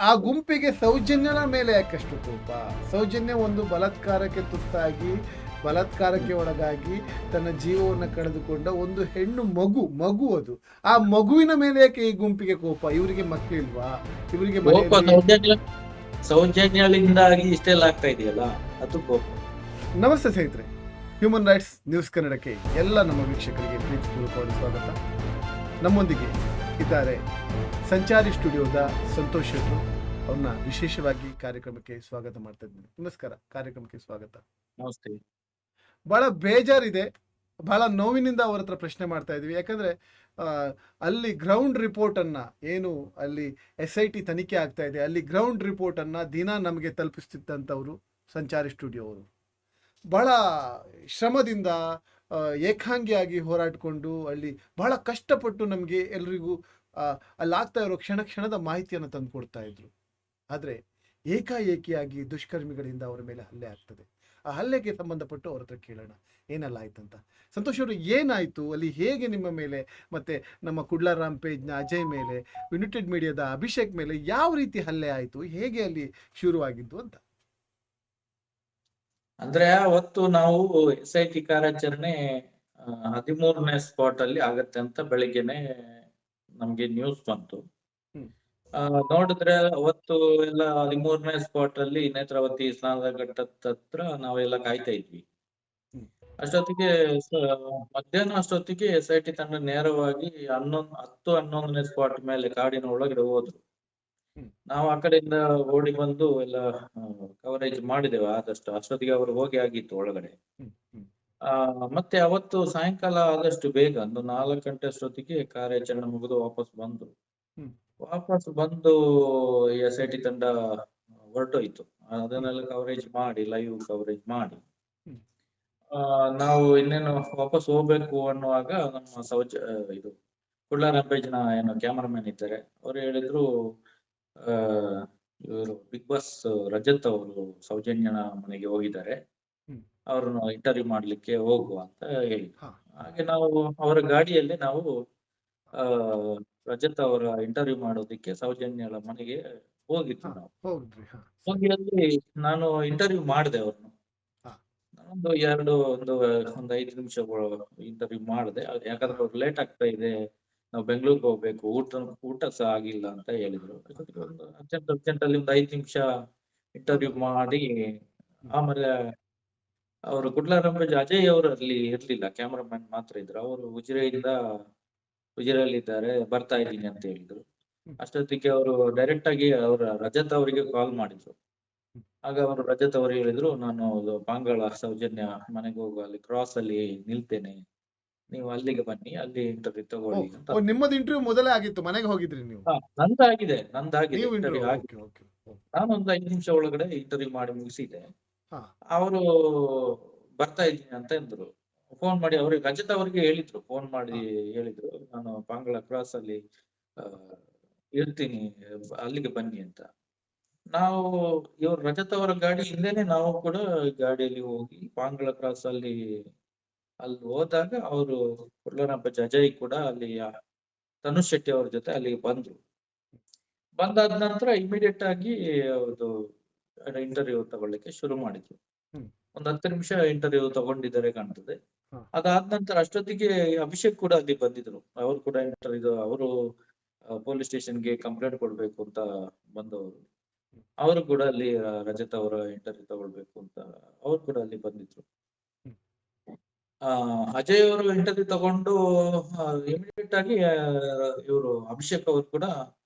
ಆ ಗುಂಪಿಗೆ ಸೌಜನ್ಯನ ಮೇಲೆ ಯಾಕಷ್ಟು ಕೋಪ? ಸೌಜನ್ಯ ಒಂದು ಬಲಾತ್ಕಾರಕ್ಕೆ ತುತ್ತಾಗಿ, ಬಲಾತ್ಕಾರಕ್ಕೆ ಒಳಗಾಗಿ ತನ್ನ ಜೀವವನ್ನು ಕಳೆದುಕೊಂಡ ಒಂದು ಹೆಣ್ಣು ಮಗು ಅದು. ಆ ಮಗುವಿನ ಮೇಲೆ ಯಾಕೆ ಈ ಗುಂಪಿಗೆ ಕೋಪ? ಇವರಿಗೆ ಮಕ್ಕಳಿಲ್ವಾ? ಇವರಿಗೆ ಸೌಜನ್ಯದಿಂದಾಗಿ ಇಷ್ಟೆಲ್ಲ ಆಗ್ತಾ ಇದೆಯಲ್ಲ, ಅದು ಕೋಪ. ನಮಸ್ತೆ ಸ್ನೇಹಿತರೆ, ಹ್ಯೂಮನ್ ರೈಟ್ಸ್ ನ್ಯೂಸ್ ಕನ್ನಡಕ್ಕೆ ಎಲ್ಲ ನಮ್ಮ ವೀಕ್ಷಕರಿಗೆ ಪ್ರೀತಿಪೂರ್ವಕವಾದ ಸ್ವಾಗತ. ನಮ್ಮೊಂದಿಗೆ ಇದ್ದಾರೆ ಸಂಚಾರಿ ಸ್ಟುಡಿಯೋದ ಸಂತೋಷ್ ಶೆಟ್ರು. ಅವ್ರನ್ನ ವಿಶೇಷವಾಗಿ ಕಾರ್ಯಕ್ರಮಕ್ಕೆ ಸ್ವಾಗತ ಮಾಡ್ತಾ ಇದ್ದೀನಿ. ನಮಸ್ಕಾರ, ಕಾರ್ಯಕ್ರಮಕ್ಕೆ ಸ್ವಾಗತ. ನಮಸ್ತೆ. ಬಹಳ ಬೇಜಾರಿದೆ, ಬಹಳ ನೋವಿನಿಂದ ಅವ್ರ ಹತ್ರ ಪ್ರಶ್ನೆ ಮಾಡ್ತಾ ಇದ್ವಿ. ಯಾಕಂದ್ರೆ ಅಲ್ಲಿ ಗ್ರೌಂಡ್ ರಿಪೋರ್ಟನ್ನು, ಏನು ಅಲ್ಲಿ SIT ತನಿಖೆ ಆಗ್ತಾ ಇದೆ, ಅಲ್ಲಿ ಗ್ರೌಂಡ್ ರಿಪೋರ್ಟನ್ನು ದಿನ ನಮಗೆ ತಲುಪಿಸ್ತಿದ್ದಂಥವ್ರು ಸಂಚಾರಿ ಸ್ಟುಡಿಯೋ ಅವರು. ಬಹಳ ಶ್ರಮದಿಂದ ಏಕಾಂಗಿಯಾಗಿ ಹೋರಾಡಿಕೊಂಡು ಅಲ್ಲಿ ಬಹಳ ಕಷ್ಟಪಟ್ಟು ನಮಗೆ ಎಲ್ರಿಗೂ ಅಲ್ಲಿ ಆಗ್ತಾ ಇರೋ ಕ್ಷಣದ ಮಾಹಿತಿಯನ್ನು ತಂದು ಕೊಡ್ತಾ ಇದ್ರು. ಆದರೆ ಏಕಾಏಕಿಯಾಗಿ ದುಷ್ಕರ್ಮಿಗಳಿಂದ ಅವರ ಮೇಲೆ ಹಲ್ಲೆ ಆಗ್ತದೆ. ಆ ಹಲ್ಲೆಗೆ ಸಂಬಂಧಪಟ್ಟು ಅವ್ರ ಹತ್ರ ಕೇಳೋಣ ಏನೆಲ್ಲ ಆಯ್ತಂತ. ಸಂತೋಷ್ ಅವರು, ಏನಾಯಿತು ಅಲ್ಲಿ? ಹೇಗೆ ನಿಮ್ಮ ಮೇಲೆ, ಮತ್ತೆ ನಮ್ಮ ಕುಡ್ಲಾರಾಮ್ ಪೇಜ್ನ ಅಜಯ್ ಮೇಲೆ, ಯುನೈಟೆಡ್ ಮೀಡಿಯಾದ ಅಭಿಷೇಕ್ ಮೇಲೆ ಯಾವ ರೀತಿ ಹಲ್ಲೆ ಆಯಿತು, ಹೇಗೆ ಅಲ್ಲಿ ಶುರುವಾಗಿದ್ದು ಅಂತ? ಅಂದ್ರೆ ಅವತ್ತು ನಾವು SIT ಕಾರ್ಯಾಚರಣೆ 13ನೇ ಸ್ಪಾಟ್ ಅಲ್ಲಿ ಆಗತ್ತೆ ಅಂತ ಬೆಳಿಗ್ಗೆನೆ ನಮ್ಗೆ ನ್ಯೂಸ್ ಬಂತು. ನೋಡಿದ್ರೆ ಅವತ್ತು ಎಲ್ಲ 13ನೇ ಸ್ಪಾಟ್ ಅಲ್ಲಿ ನೇತ್ರಾವತಿ ಸ್ನಾನದ ಘಟ್ಟದ ಹತ್ರ ನಾವೆಲ್ಲ ಕಾಯ್ತಾ ಇದ್ವಿ. ಅಷ್ಟೊತ್ತಿಗೆ ಮಧ್ಯಾಹ್ನ ಅಷ್ಟೊತ್ತಿಗೆ SIT ತಂಡ ನೇರವಾಗಿ 10-11ನೇ ಸ್ಪಾಟ್ ಮೇಲೆ ಕಾಡಿನ ಒಳಗಡೆ ಹೋದ್ರು. ನಾವು ಆ ಕಡೆಯಿಂದ ಓಡಿ ಬಂದು ಎಲ್ಲ ಕವರೇಜ್ ಮಾಡಿದೆವು ಆದಷ್ಟು. ಅಷ್ಟೊತ್ತಿಗೆ ಅವರು ಹೋಗಿ ಆಗಿತ್ತು ಒಳಗಡೆ. ಮತ್ತೆ ಅವತ್ತು ಸಾಯಂಕಾಲ ಆದಷ್ಟು ಬೇಗ, ಒಂದು 4 ಗಂಟೆ ಅಷ್ಟೊತ್ತಿಗೆ ಕಾರ್ಯಾಚರಣೆ ಮುಗಿದು ವಾಪಸ್ ಬಂದು SIT ತಂಡ ಹೊರಟೋಯ್ತು. ಅದನ್ನೆಲ್ಲ ಕವರೇಜ್ ಮಾಡಿ, ಲೈವ್ ಕವರೇಜ್ ಮಾಡಿ ನಾವು ಇನ್ನೇನು ವಾಪಸ್ ಹೋಗ್ಬೇಕು ಅನ್ನುವಾಗ ನಮ್ಮ ಇದು ಕುಳ್ಳಾರಾಮ್ ಪೇಜ್ನ ಏನು ಕ್ಯಾಮರಾಮನ್ ಇದ್ದಾರೆ, ಅವ್ರು ಹೇಳಿದ್ರು, ಇವರು ಬಿಗ್ ಬಾಸ್ ರಜತ್ ಅವರು ಸೌಜನ್ಯನ ಮನೆಗೆ ಹೋಗಿದ್ದಾರೆ, ಅವ್ರನ್ನ ಇಂಟರ್ವ್ಯೂ ಮಾಡ್ಲಿಕ್ಕೆ ಹೋಗುವ ಅಂತ ಹೇಳಿ. ಹಾಗೆ ನಾವು ಅವರ ಗಾಡಿಯಲ್ಲಿ ನಾವು ರಜತ್ ಅವರ ಇಂಟರ್ವ್ಯೂ ಮಾಡೋದಿಕ್ಕೆ ಸೌಜನ್ಯಳ ಮನೆಗೆ ಹೋಗಿದ್ವಿ. ನಾವು ಹೋಗಿ ಅಲ್ಲಿ ನಾನು ಇಂಟರ್ವ್ಯೂ ಮಾಡಿದೆ ಅವ್ರನ್ನ. ಒಂದು 5 ನಿಮಿಷ ಇಂಟರ್ವ್ಯೂ ಮಾಡಿದೆ. ಯಾಕಂದ್ರೆ ಅವ್ರು ಲೇಟ್ ಆಗ್ತಾ ಇದೆ, ನಾವು ಬೆಂಗಳೂರಿಗೆ ಹೋಗ್ಬೇಕು, ಊಟ ಸಹ ಆಗಿಲ್ಲ ಅಂತ ಹೇಳಿದ್ರು. ಒಂದು ಅರ್ಜೆಂಟ್ ಅಲ್ಲಿ ಒಂದು 5 ನಿಮಿಷ ಇಂಟರ್ವ್ಯೂ ಮಾಡಿ ಆಮೇಲೆ ಅವರು ಕುಡ್ಲಾರಾಮ್ ಅಜಯ್ ಅವರು ಅಲ್ಲಿ ಇರ್ಲಿಲ್ಲ, ಕ್ಯಾಮರಾಮನ್ ಮಾತ್ರ ಇದ್ರು. ಅವರು ಉಜಿರೆಯಲ್ಲಿ ಇದ್ದಾರೆ, ಬರ್ತಾ ಇದ್ದೀನಿ ಅಂತ ಹೇಳಿದ್ರು. ಅಷ್ಟೊತ್ತಿಗೆ ಅವರು ಡೈರೆಕ್ಟ್ ಆಗಿ ಅವರ ರಜತ್ ಅವರಿಗೆ ಕಾಲ್ ಮಾಡಿದ್ರು. ಆಗ ಅವರು ರಜತ್ ಅವರು ಹೇಳಿದ್ರು, ನಾನು ಪಾಂಗಳ ಸೌಜನ್ಯ ಮನೆಗೆ ಹೋಗುವ, ಅಲ್ಲಿ ಕ್ರಾಸ್ ಅಲ್ಲಿ ನಿಲ್ತೇನೆ, ನೀವು ಅಲ್ಲಿಗೆ ಬನ್ನಿ, ಅಲ್ಲಿ ಇಂಟರ್ವ್ಯೂ ತಗೊಳ್ಳಿ ಅಂತ. ನಿಮ್ಮದು ಇಂಟರ್ವ್ಯೂ ಮೊದಲೇ ಆಗಿತ್ತು, ಮನೆಗೆ ಹೋಗಿದ್ರಿ ನೀವು? ನಂದಾಗಿದೆ ಇಂಟರ್ವ್ಯೂ ಆಗಿದೆ. ನಾನು ಒಂದು 5 ನಿಮಿಷ ಒಳಗಡೆ ಇಂಟರ್ವ್ಯೂ ಮಾಡಿ ಮುಗಿಸಿದೆ. ಅವರು ಬರ್ತಾ ಇದ್ದೀನಿ ಅಂತ ಅಂದ್ರು. ಫೋನ್ ಮಾಡಿ ಅವ್ರಿಗೆ, ರಜತ್ ಅವರಿಗೆ ಹೇಳಿದ್ರು, ಫೋನ್ ಮಾಡಿ ಹೇಳಿದ್ರು, ನಾನು ಪಾಂಗಳ ಕ್ರಾಸ್ ಅಲ್ಲಿ ಇರ್ತೀನಿ, ಅಲ್ಲಿಗೆ ಬನ್ನಿ ಅಂತ. ನಾವು ಇವ್ರು ರಜತ್ ಅವರ ಗಾಡಿ ಹಿಂದೆನೆ ನಾವು ಕೂಡ ಗಾಡಿಯಲ್ಲಿ ಹೋಗಿ ಪಾಂಗಳ ಕ್ರಾಸ್ ಅಲ್ಲಿ ಹೋದಾಗ ಅವರು ಕುಳ್ಳಾರಾಮ್ ಅಜಯ್ ಕೂಡ ಅಲ್ಲಿ ತನುಷ್ ಶೆಟ್ಟಿ ಅವ್ರ ಜೊತೆ ಅಲ್ಲಿಗೆ ಬಂದ್ರು. ಬಂದಾದ ನಂತರ ಇಮಿಡಿಯೇಟ್ ಆಗಿ ಅವ್ರದ್ದು ಇಂಟರ್ವ್ಯೂ ತಗೊಳ್ಳಿಕ್ಕೆ ಶುರು ಮಾಡಿದ್ರು. ಒಂದು 10 ನಿಮಿಷ ಇಂಟರ್ವ್ಯೂ ತಗೊಂಡಿದ್ದಾರೆ ಕಾಣ್ತದೆ. ಅದಾದ ನಂತರ ಅಷ್ಟೊತ್ತಿಗೆ ಅಭಿಷೇಕ್ ಕೂಡ ಅಲ್ಲಿ ಬಂದಿದ್ರು. ಅವರು ಕೂಡ ಅವರು ಪೊಲೀಸ್ ಸ್ಟೇಷನ್ಗೆ ಕಂಪ್ಲೇಂಟ್ ಕೊಡ್ಬೇಕು ಅಂತ ಬಂದವರು. ಅವರು ಕೂಡ ಅಲ್ಲಿ ರಜತ್ ಅವರ ಇಂಟರ್ವ್ಯೂ ತಗೊಳ್ಬೇಕು ಅಂತ ಅವ್ರು ಕೂಡ ಅಲ್ಲಿ ಬಂದಿದ್ರು. ಅಜಯ್ ಅವರು ಇಂಟರ್ವ್ಯೂ ತಗೊಂಡು ಇಮಿಡಿಯೇಟ್ ಆಗಿ ಇವರು ಅಭಿಷೇಕ್ ಅವರು ಕೂಡ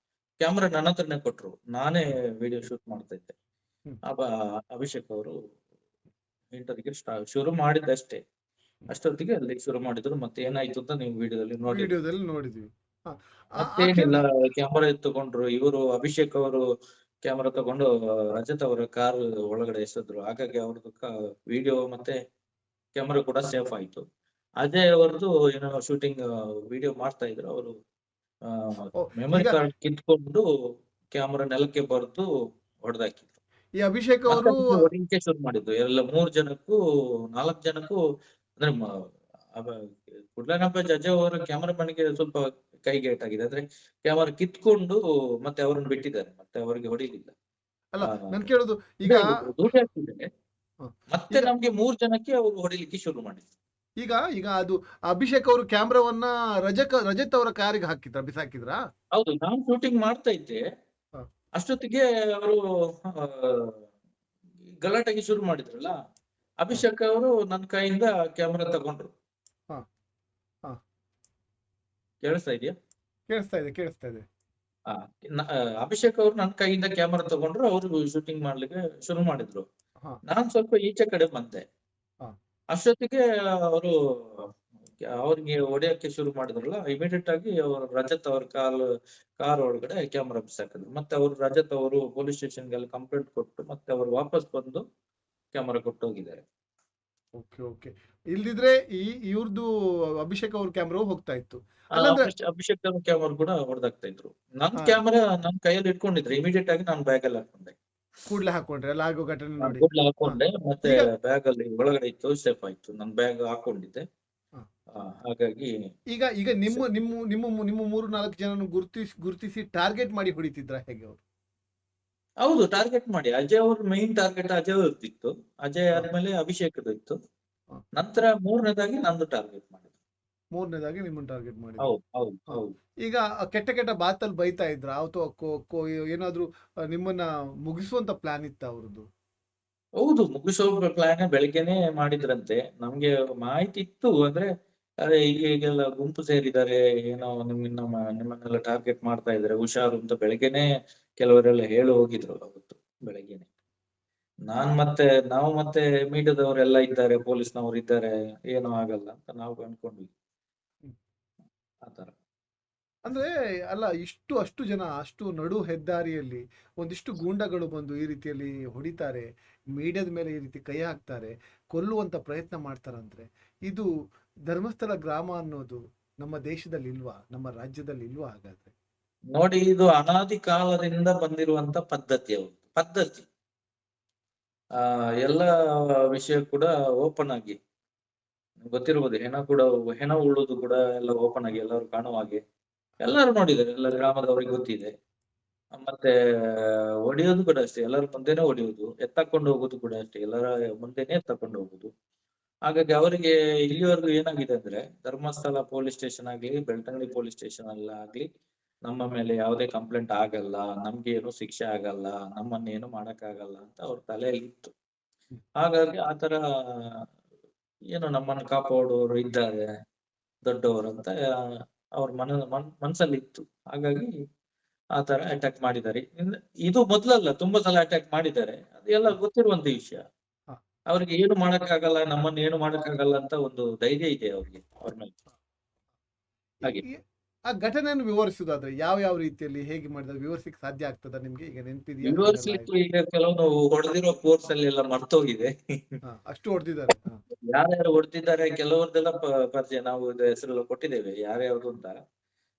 ಕ್ಯಾಮ್ರಾ ನನ್ನ ಹತ್ರನೇ ಕೊಟ್ರು. ನಾನೇ ವಿಡಿಯೋ ಶೂಟ್ ಮಾಡ್ತಾ ಇದ್ದೆ. ಅಭಿಷೇಕ್ ಅವರು ಇಂಟರ್ವ್ಯೂಗೆ ಶುರು ಮಾಡಿದ್ದಷ್ಟೇ. ಅಷ್ಟೊತ್ತಿಗೆ ಅಲ್ಲಿ ಶುರು ಮಾಡಿದ್ರು. ಮತ್ತೆ ಏನಾಯ್ತು ಅಂತ ನೀವು ವಿಡಿಯೋದಲ್ಲಿ ನೋಡಿದ್ವಿ. ಮತ್ತೇನಿಲ್ಲ, ಕ್ಯಾಮರಾ ಎತ್ತುಕೊಂಡ್ರು ಇವರು. ಅಭಿಷೇಕ್ ಅವರು ಕ್ಯಾಮರಾ ತಗೊಂಡು ರಜತ್ ಅವರ ಕಾರ್ ಒಳಗಡೆ ಎಸೆದ್ರು. ಹಾಗಾಗಿ ಅವ್ರದ್ದು ವಿಡಿಯೋ ಮತ್ತೆ ಕ್ಯಾಮರಾ ಕೂಡ ಸೇಫ್ ಆಯ್ತು. ಅಜಯ್ ಅವರದ್ದು ಏನೋ ಶೂಟಿಂಗ್ ವಿಡಿಯೋ ಮಾಡ್ತಾ ಇದ್ರು, ಅವರು ಮೆಮೊರಿ ಕಾರ್ಡ್ ಕಿತ್ಕೊಂಡು ಕ್ಯಾಮರಾ ನೆಲಕ್ಕೆ ಬರೆದು ಹೊಡೆದಾಕಿದ್ರು. ಈ ಅಭಿಷೇಕ್ ಅವರು ಹೊಡಿಲಿಕ್ಕೆ ಶುರು ಮಾಡಿದ್ರು. ಎಲ್ಲ 4 ಜನಕ್ಕೂ ಅಂದ್ರೆ ಕುಡ್ಲಾರಾಮ್ ಅಜಯ್ ಅವರ ಕ್ಯಾಮರಾಮನ್ಗೆ ಸ್ವಲ್ಪ ಕೈಗೆ ಏಟಾಗಿದೆ. ಅಂದ್ರೆ ಕ್ಯಾಮರಾ ಕಿತ್ಕೊಂಡು ಮತ್ತೆ ಅವರನ್ನು ಬಿಟ್ಟಿದ್ದಾರೆ, ಮತ್ತೆ ಅವರಿಗೆ ಹೊಡಿಲಿಲ್ಲ. ಅಲ್ಲ, ಆ, ನಾನು ಕೇಳೋದು ಈಗ ಅಂದ್ರೆ ಧೂಳಿ ಹಾಕಿದ್ದಾರೆ. ಹ, ಮತ್ತೆ ಈಗ ನಮ್ಗೆ 3 ಜನಕ್ಕೆ ಅವರು ಹೊಡಿಲಿಕ್ಕೆ ಶುರು ಮಾಡಿದ್ರು. ಈಗ ಈಗ ಅದು ಅಭಿಷೇಕ್ ಅವರು ಕ್ಯಾಮ್ರಾವನ್ನ ರಜತ್ ಅವರ ಕಾರಿಗೆ ಹಾಕಿದ್ರ, ಬಿಸಾಕಿದ್ರಾ? ಹೌದು, ನಾನು ಶೂಟಿಂಗ್ ಮಾಡ್ತಾ ಇದ್ದೆ. ಹ, ಅಷ್ಟೊತ್ತಿಗೆ ಅವರು ಗಲಾಟೆಗೆ ಶುರು ಮಾಡಿದ್ರಲ್ಲ. ಹ, ಅಭಿಷೇಕ್ ಅವರು ನನ್ನ ಕೈಯಿಂದ ಕ್ಯಾಮೆರಾ ತಗೊಂಡ್ರು. ಹ, ಹ. ಕೇಳಿಸ್ತಾ ಇದೆಯಾ? ಕೇಳಿಸ್ತಾ ಇದೆ, ಕೇಳಿಸ್ತಾ ಇದೆ. ಆ, ಅಭಿಷೇಕ್ ಅವರು ನನ್ನ ಕೈಯಿಂದ ಕ್ಯಾಮೆರಾ ತಗೊಂಡ್ರು. ಅವರು ಶೂಟಿಂಗ್ ಮಾಡ್ಲಿಕ್ಕೆ ಶುರು ಮಾಡಿದ್ರು. ಹ, ನಾನ್ ಸ್ವಲ್ಪ ಈಚೆ ಕಡೆ ಬಂದೆ. ಹ. ಅಷ್ಟೊತ್ತಿಗೆ ಅವರು ಅವ್ರಿಗೆ ಹೊಡೆಯಕ್ಕೆ ಶುರು ಮಾಡಿದ್ರಲ್ಲ, ಇಮಿಡಿಯೇಟ್ ಆಗಿ ಅವರು ರಜತ್ ಅವ್ರ ಕಾರ್ ಒಳಗಡೆ ಕ್ಯಾಮೆರಾ ಬಿಸಾಕಿದ್ರು. ಮತ್ತೆ ಅವರು ರಜತ್ ಅವರು ಪೊಲೀಸ್ ಸ್ಟೇಷನ್ಗೆಲ್ಲ ಕಂಪ್ಲೇಂಟ್ ಕೊಟ್ಟು ಮತ್ತೆ ಅವರು ವಾಪಸ್ ಬಂದು ಕ್ಯಾಮೆರಾ ಕೊಟ್ಟು ಹೋಗಿದ್ದಾರೆ. Okay, okay. ಇಲ್ದಿದ್ರೆ ಇವ್ರದ್ದು ಅಭಿಷೇಕ್ ಅವ್ರ ಕ್ಯಾಮ್ರಾ ಹೋಗ್ತಾ ಇತ್ತು. ಅಲ್ಲಂದ್ರೆ ಅಭಿಷೇಕ್ ಅವ್ರ ಕ್ಯಾಮೆರಾ ಕೂಡ ಹೊಡೆದಾಗ್ತಾ ಇದ್ರು. ನನ್ ಹಾ, ಕ್ಯಾಮೆರಾ ನನ್ ಕೈಯಲ್ಲಿ ಇಟ್ಕೊಂಡಿದ್ರೆ ಇಮಿಡಿಯೇಟ್ ಆಗಿ ನಾನು ಬ್ಯಾಗ್ ಅಲ್ಲಿ ಹಾಕೊಂಡೆ. ಕೂಡ್ಲೆ ಹಾಕೊಂಡ್ರೆ ಎಲ್ಲ ಆಗೋ ಘಟನೆ ನೋಡಿ. ಕೂಡ್ಲೆ ಹ. ಹಾಕೊಂಡೆ. ಮತ್ತೆ ಈಗ ಬ್ಯಾಗ್ ಅಲ್ಲಿ ಒಳಗಡೆ ಇತ್ತು, ಸೇಫ್ ಆಯ್ತು. ನನ್ ಬ್ಯಾಗ್ ಹಾಕೊಂಡಿದ್ದೆ. ಹ. ಹಾಗಾಗಿ ಈಗ ಈಗ ನಿಮ್ಮ 3-4 ಜನನು ಗುರುತಿಸಿ ಟಾರ್ಗೆಟ್ ಮಾಡಿ ಹೊಡಿತಿದ್ರ ಹೇಗೆ ಅವರು? ಹೌದು, ಟಾರ್ಗೆಟ್ ಮಾಡಿ ಅಜಯ್ ಅವ್ರ ಮೈನ್ ಟಾರ್ಗೆಟ್ ಅಜಯ್ ಅವ್ರದ್ದಿತ್ತು. ಅಜಯ್ ಹ, ಆದ್ಮೇಲೆ ಅಭಿಷೇಕ್ದು ಇತ್ತು. ಹ. ನಂತರ 3ನೇದಾಗಿ ನಂದು ಟಾರ್ಗೆಟ್ ಮಾಡಿದ್ರು. 3ನೇದಾಗಿ ನಿಮ್ಮನ್ನ ಟಾರ್ಗೆಟ್ ಮಾಡಿದ್ರು. ಹೌದು, ಹೌದು, ಹ. ಹೌದು. ಈಗ ಕೆಟ್ಟ ಕೆಟ್ಟ ಬಾತಲ್ಲಿ ಬೈತಾ ಇದ್ರ ಅಥವಾ ಏನಾದ್ರು ನಿಮ್ಮನ್ನ ಮುಗಿಸುವಂತ ಪ್ಲಾನ್ ಇತ್ತ ಅವ್ರದ್ದು? ಹೌದು, ಮುಗಿಸೋ ಪ್ಲಾನ್ ಬೆಳಿಗ್ಗೆನೆ ಮಾಡಿದ್ರಂತೆ. ನಮ್ಗೆ ಮಾಹಿತಿ ಇತ್ತು. ಅಂದ್ರೆ ಅದೇ ಹೀಗೆಲ್ಲ ಗುಂಪು ಸೇರಿದ್ದಾರೆ, ಏನೋ ನಿಮ್ಮನ್ನೆಲ್ಲ ಟಾರ್ಗೆಟ್ ಮಾಡ್ತಾ ಇದ್ದಾರೆ, ಹುಷಾರು ಅಂತ ಬೆಳಿಗ್ಗೆನೆ ಕೆಲವರೆಲ್ಲ ಹೇಳಿ ಹೋಗಿದ್ರು ಅವತ್ತು ಬೆಳಗ್ಗೆನೆ. ನಾವು ಮತ್ತೆ ಮೀಡಿಯಾದವರೆಲ್ಲ ಇದ್ದಾರೆ, ಪೊಲೀಸ್ನವರು ಇದ್ದಾರೆ, ಏನೂ ಆಗಲ್ಲ ಅಂತ ನಾವು ಅನ್ಕೊಂಡ್ವಿ. ಹ್ಮ್. ಆತರ. ಅಂದ್ರೆ ಅಲ್ಲ, ಅಷ್ಟು ಜನ ಅಷ್ಟು ನಡು ಹೆದ್ದಾರಿಯಲ್ಲಿ ಒಂದಿಷ್ಟು ಗೂಂಡಗಳು ಬಂದು ಈ ರೀತಿಯಲ್ಲಿ ಹೊಡಿತಾರೆ, ಮೀಡಿಯಾದ ಮೇಲೆ ಈ ರೀತಿ ಕೈ ಹಾಕ್ತಾರೆ, ಕೊಲ್ಲುವಂತ ಪ್ರಯತ್ನ ಮಾಡ್ತಾರಂದ್ರೆ ಇದು ಧರ್ಮಸ್ಥಳ ಗ್ರಾಮ ಅನ್ನೋದು ನಮ್ಮ ದೇಶದಲ್ಲಿ ಇಲ್ವಾ, ನಮ್ಮ ರಾಜ್ಯದಲ್ಲಿ ಇಲ್ವಾ ಹಾಗಾದ್ರೆ? ನೋಡಿ, ಇದು ಅನಾದಿ ಕಾಲದಿಂದ ಬಂದಿರುವಂತ ಪದ್ಧತಿ. ಆ ಎಲ್ಲ ವಿಷಯ ಕೂಡ ಓಪನ್ ಆಗಿ ಗೊತ್ತಿರ್ಬೋದು. ಹೆಣ ಉಳ್ಳೋದು ಕೂಡ ಎಲ್ಲ ಓಪನ್ ಆಗಿ ಎಲ್ಲರೂ ಕಾಣುವ ಹಾಗೆ ಎಲ್ಲರೂ ನೋಡಿದ್ದಾರೆ, ಎಲ್ಲ ಗ್ರಾಮದವರಿಗೆ ಗೊತ್ತಿದೆ. ಮತ್ತೆ ಹೊಡೆಯೋದು ಕೂಡ ಅಷ್ಟೇ, ಎಲ್ಲರ ಮುಂದೆನೆ ಹೊಡೆಯುವುದು, ಎತ್ತಕೊಂಡು ಹೋಗುದು ಕೂಡ ಅಷ್ಟೇ, ಎಲ್ಲರ ಮುಂದೆನೆ ಎತ್ತಕೊಂಡು ಹೋಗುದು. ಹಾಗಾಗಿ ಅವರಿಗೆ ಇಲ್ಲಿವರೆಗೂ ಏನಾಗಿದೆ ಅಂದ್ರೆ, ಧರ್ಮಸ್ಥಳ ಪೊಲೀಸ್ ಸ್ಟೇಷನ್ ಆಗ್ಲಿ, ಬೆಳ್ತಂಗಡಿ ಪೊಲೀಸ್ ಸ್ಟೇಷನ್ ಆಗ್ಲಿ, ನಮ್ಮ ಮೇಲೆ ಯಾವುದೇ ಕಂಪ್ಲೇಂಟ್ ಆಗಲ್ಲ, ನಮ್ಗೆ ಏನು ಶಿಕ್ಷೆ ಆಗಲ್ಲ, ನಮ್ಮನ್ನೇನು ಮಾಡಕ್ಕಾಗಲ್ಲ ಅಂತ ಅವ್ರ ತಲೆಯಲ್ಲಿ ಇತ್ತು. ಹಾಗಾಗಿ ಆತರ ಏನು ನಮ್ಮನ್ನು ಕಾಪಾಡುವವರು ಇದ್ದಾರೆ, ದೊಡ್ಡವರು ಅಂತ ಅವ್ರ ಮನಸ್ಸಲ್ಲಿ ಇತ್ತು. ಹಾಗಾಗಿ ಆತರ ಅಟ್ಯಾಕ್ ಮಾಡಿದ್ದಾರೆ. ಇದು ಮೊದಲಲ್ಲ, ತುಂಬಾ ಸಲ ಅಟ್ಯಾಕ್ ಮಾಡಿದ್ದಾರೆ. ಅದು ಎಲ್ಲ ಗೊತ್ತಿರುವಂತ ವಿಷಯ. ಹ. ಅವ್ರಿಗೆ ಏನು ಮಾಡಕ್ಕಾಗಲ್ಲ, ನಮ್ಮನ್ನು ಏನು ಮಾಡಕ್ಕಾಗಲ್ಲ ಅಂತ ಒಂದು ಧೈರ್ಯ ಇದೆ ಅವ್ರಿಗೆ, ಅವ್ರ ಮೇಲೆ. ಈ- ಹಾಗೆ ಈ- ಆ ಘಟನೆಯನ್ನು ವಿವರಿಸುದಾದ್ರೆ ಯಾವ ಯಾವ ರೀತಿಯಲ್ಲಿ ಹೇಗೆ ಮಾಡಿದ್ರೆ ವಿವರಿಸಲಿಕ್ಕೆ ಸಾಧ್ಯ ಆಗ್ತದ ನಿಮ್ಗೆ? ಈಗ ನೆನಪಿದೆಯಾ ಏನೆಲ್ಲ ವಿವರಿಸ್ಲಿಕ್ಕೆ ಆಯ್ತು? ಈಗ ಕೆಲವು ಹೊಡೆದಿರೋ ಕೋರ್ಸ್ ಅಲ್ಲಿ ಎಲ್ಲ ಮರ್ತೋಗಿದೆ. ಹಾ, ಅಷ್ಟು ಹೊಡೆದಿದ್ದಾರೆ. ಹಾ, ಯಾರ್ಯಾರು ಹೊಡೆದಿದ್ದಾರೆ ಕೆಲವರದೆಲ್ಲ ಪರಿಚಯ, ನಾವು ಇದು ಹೆಸರೆಲ್ಲ ಕೊಟ್ಟಿದ್ದೇವೆ, ಯಾರ್ಯಾವ್ದು ಅಂತ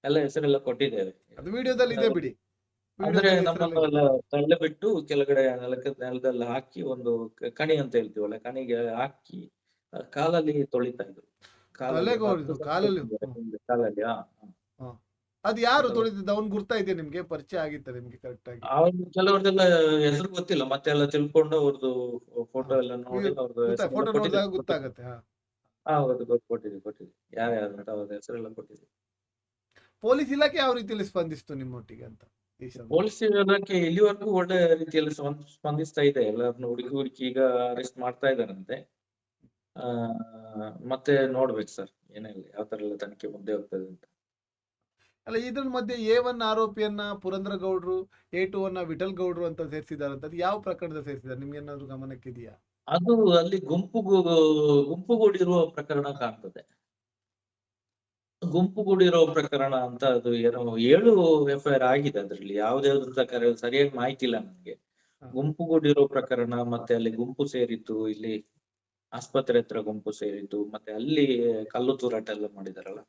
ಎಲ್ಲ ಹೆಸರೆಲ್ಲ ಕೊಟ್ಟಿದ್ದೇವೆ. ಅದು ವಿಡಿಯೋದಲ್ಲಿ ಇದೆ ಬಿಡಿ, ಅಂದ್ರೆ ವಿಡಿಯೋದಲ್ಲಿ ಹೆಸರೆಲ್ಲ ಇದೆ. ನಮ್ಮನ್ನೆಲ್ಲ ತಳ್ಳಿ ಬಿಟ್ಟು ಕೆಳಗಡೆ ನೆಲದಲ್ಲಿ ಹಾಕಿ ಒಂದು ಕಣಿ ಅಂತ ಹೇಳ್ತೀವಲ್ಲ, ಕಣಿಗೆ ಹಾಕಿ ಕಾಲಲ್ಲಿ ತೊಳಿತಾ ಇದ್ರು. ಕಾಲಲ್ಲಿ ತಲೆಗೆ 10 ಹೊಡೆದು ಸಲ ಕಾಲಲ್ಲಿ. ತೊಳ್ದಿದ್ದಾರೆ ಹಿಂದೆ ಕಾಲಲ್ಲಿ. ಹಾ. ಅದು ಯಾರು ಅದೆಲ್ಲ ತೊಳೆದಿದ್ದು? ಅವ್ನು ಗುರ್ತಾ ಇದೆಯಾ ನಿಮ್ಗೆ? ಪರಿಚಯ ಆಗಿತ್ತ ನಿಮ್ಗೆ ಕರೆಕ್ಟ್ ಆಗಿ? ಅವ್ರು ಕೆಲವ್ರದೆಲ್ಲ ಹೆಸರು ಗೊತ್ತಿಲ್ಲ, ಮತ್ತೆ ಎಲ್ಲ ತಿಳ್ಕೊಂಡು ಅವ್ರದ್ದು ಹಾ, ಫೋಟೋ ಎಲ್ಲ ನೋಡಿ ಅವ್ರದ್ದು ಹೆಸರೆಲ್ಲ ಫೋಟೋ ನೋಡಿದಾಗ ಕೊಟ್ಟಿದ್ದೇವೆ. ಗೊತ್ತಾಗತ್ತೆ. ಹಾ. ಹೌದು, ಕೊಟ್ಟಿದ್ದೀವಿ ಯಾರ್ಯಾರು ಅಂತ ಅವ್ರ ಹೆಸರೆಲ್ಲ ಕೊಟ್ಟಿದ್ದೀವಿ. ಪೊಲೀಸ್ ಇಲಾಖೆ ಯಾವ ರೀತಿಯಲ್ಲಿ ಸ್ಪಂದಿಸ್ತು ನಿಮ್ಮೊಟ್ಟಿಗೆ ಅಂತ ಈ ಸಂದರ್ಭ? ಪೊಲೀಸ್ ಇಲಾಖೆ ಇಲ್ಲಿವರೆಗೂ ಒಳ್ಳೆ ರೀತಿಯಲ್ಲಿ ಸ್ಪಂದಿಸ್ತಾ ಇದೆ. ಎಲ್ಲರನ್ನು ಹುಡುಕಿ ಈಗ ಅರೆಸ್ಟ್ ಮಾಡ್ತಾ ಇದ್ದಾರಂತೆ. ಆ ಮತ್ತೆ ನೋಡ್ಬೇಕು ಸರ್, ಏನಿಲ್ಲ ಯಾವ ತರ ಎಲ್ಲ ತನಿಖೆ ಮುಂದೆ ಹೋಗ್ತದೆ ಅಂತ. ಅಲ್ಲ, ಇದ್ರ ಮಧ್ಯೆ A1 ಆರೋಪಿಯನ್ನ ಪುರಂದ್ರ ಗೌಡ್ರು, A2 ಅನ್ನ ವಿಠಲ್ ಗೌಡ್ರು ಅಂತ ಸೇರಿಸಿದಾರಂತ. ಅದು ಯಾವ ಪ್ರಕರಣದಲ್ಲಿ ಸೇರಿಸಿದ್ದಾರೆ? ನಿಮ್ಗೆ ಏನಾದ್ರು ಗಮನಕ್ಕಿದೆಯಾ? ಅದು ಅಲ್ಲಿ ಗುಂಪುಗೂಡಿರುವ ಪ್ರಕರಣ ಕಾಣ್ತದೆ. ಗುಂಪುಗೂಡಿರೋ ಪ್ರಕರಣ ಅಂತ ಅದು ಏನೋ 7 FIR ಆಗಿದೆ. ಅದ್ರಲ್ಲಿ ಯಾವ್ದಾವ್ದು ಅಂತ ಸರಿಯಾಗಿ ಮಾಹಿತಿ ಇಲ್ಲ ನನ್ಗೆ. ಹಾ. ಗುಂಪುಗೂಡಿರೋ ಪ್ರಕರಣ, ಮತ್ತೆ ಅಲ್ಲಿ ಗುಂಪು ಸೇರಿದ್ದು, ಇಲ್ಲಿ ಆಸ್ಪತ್ರೆ ಹತ್ರ ಗುಂಪು ಸೇರಿದ್ದು, ಮತ್ತೆ ಅಲ್ಲಿ ಕಲ್ಲು ತೂರಾಟ ಎಲ್ಲ ಮಾಡಿದಾರಲ್ಲ,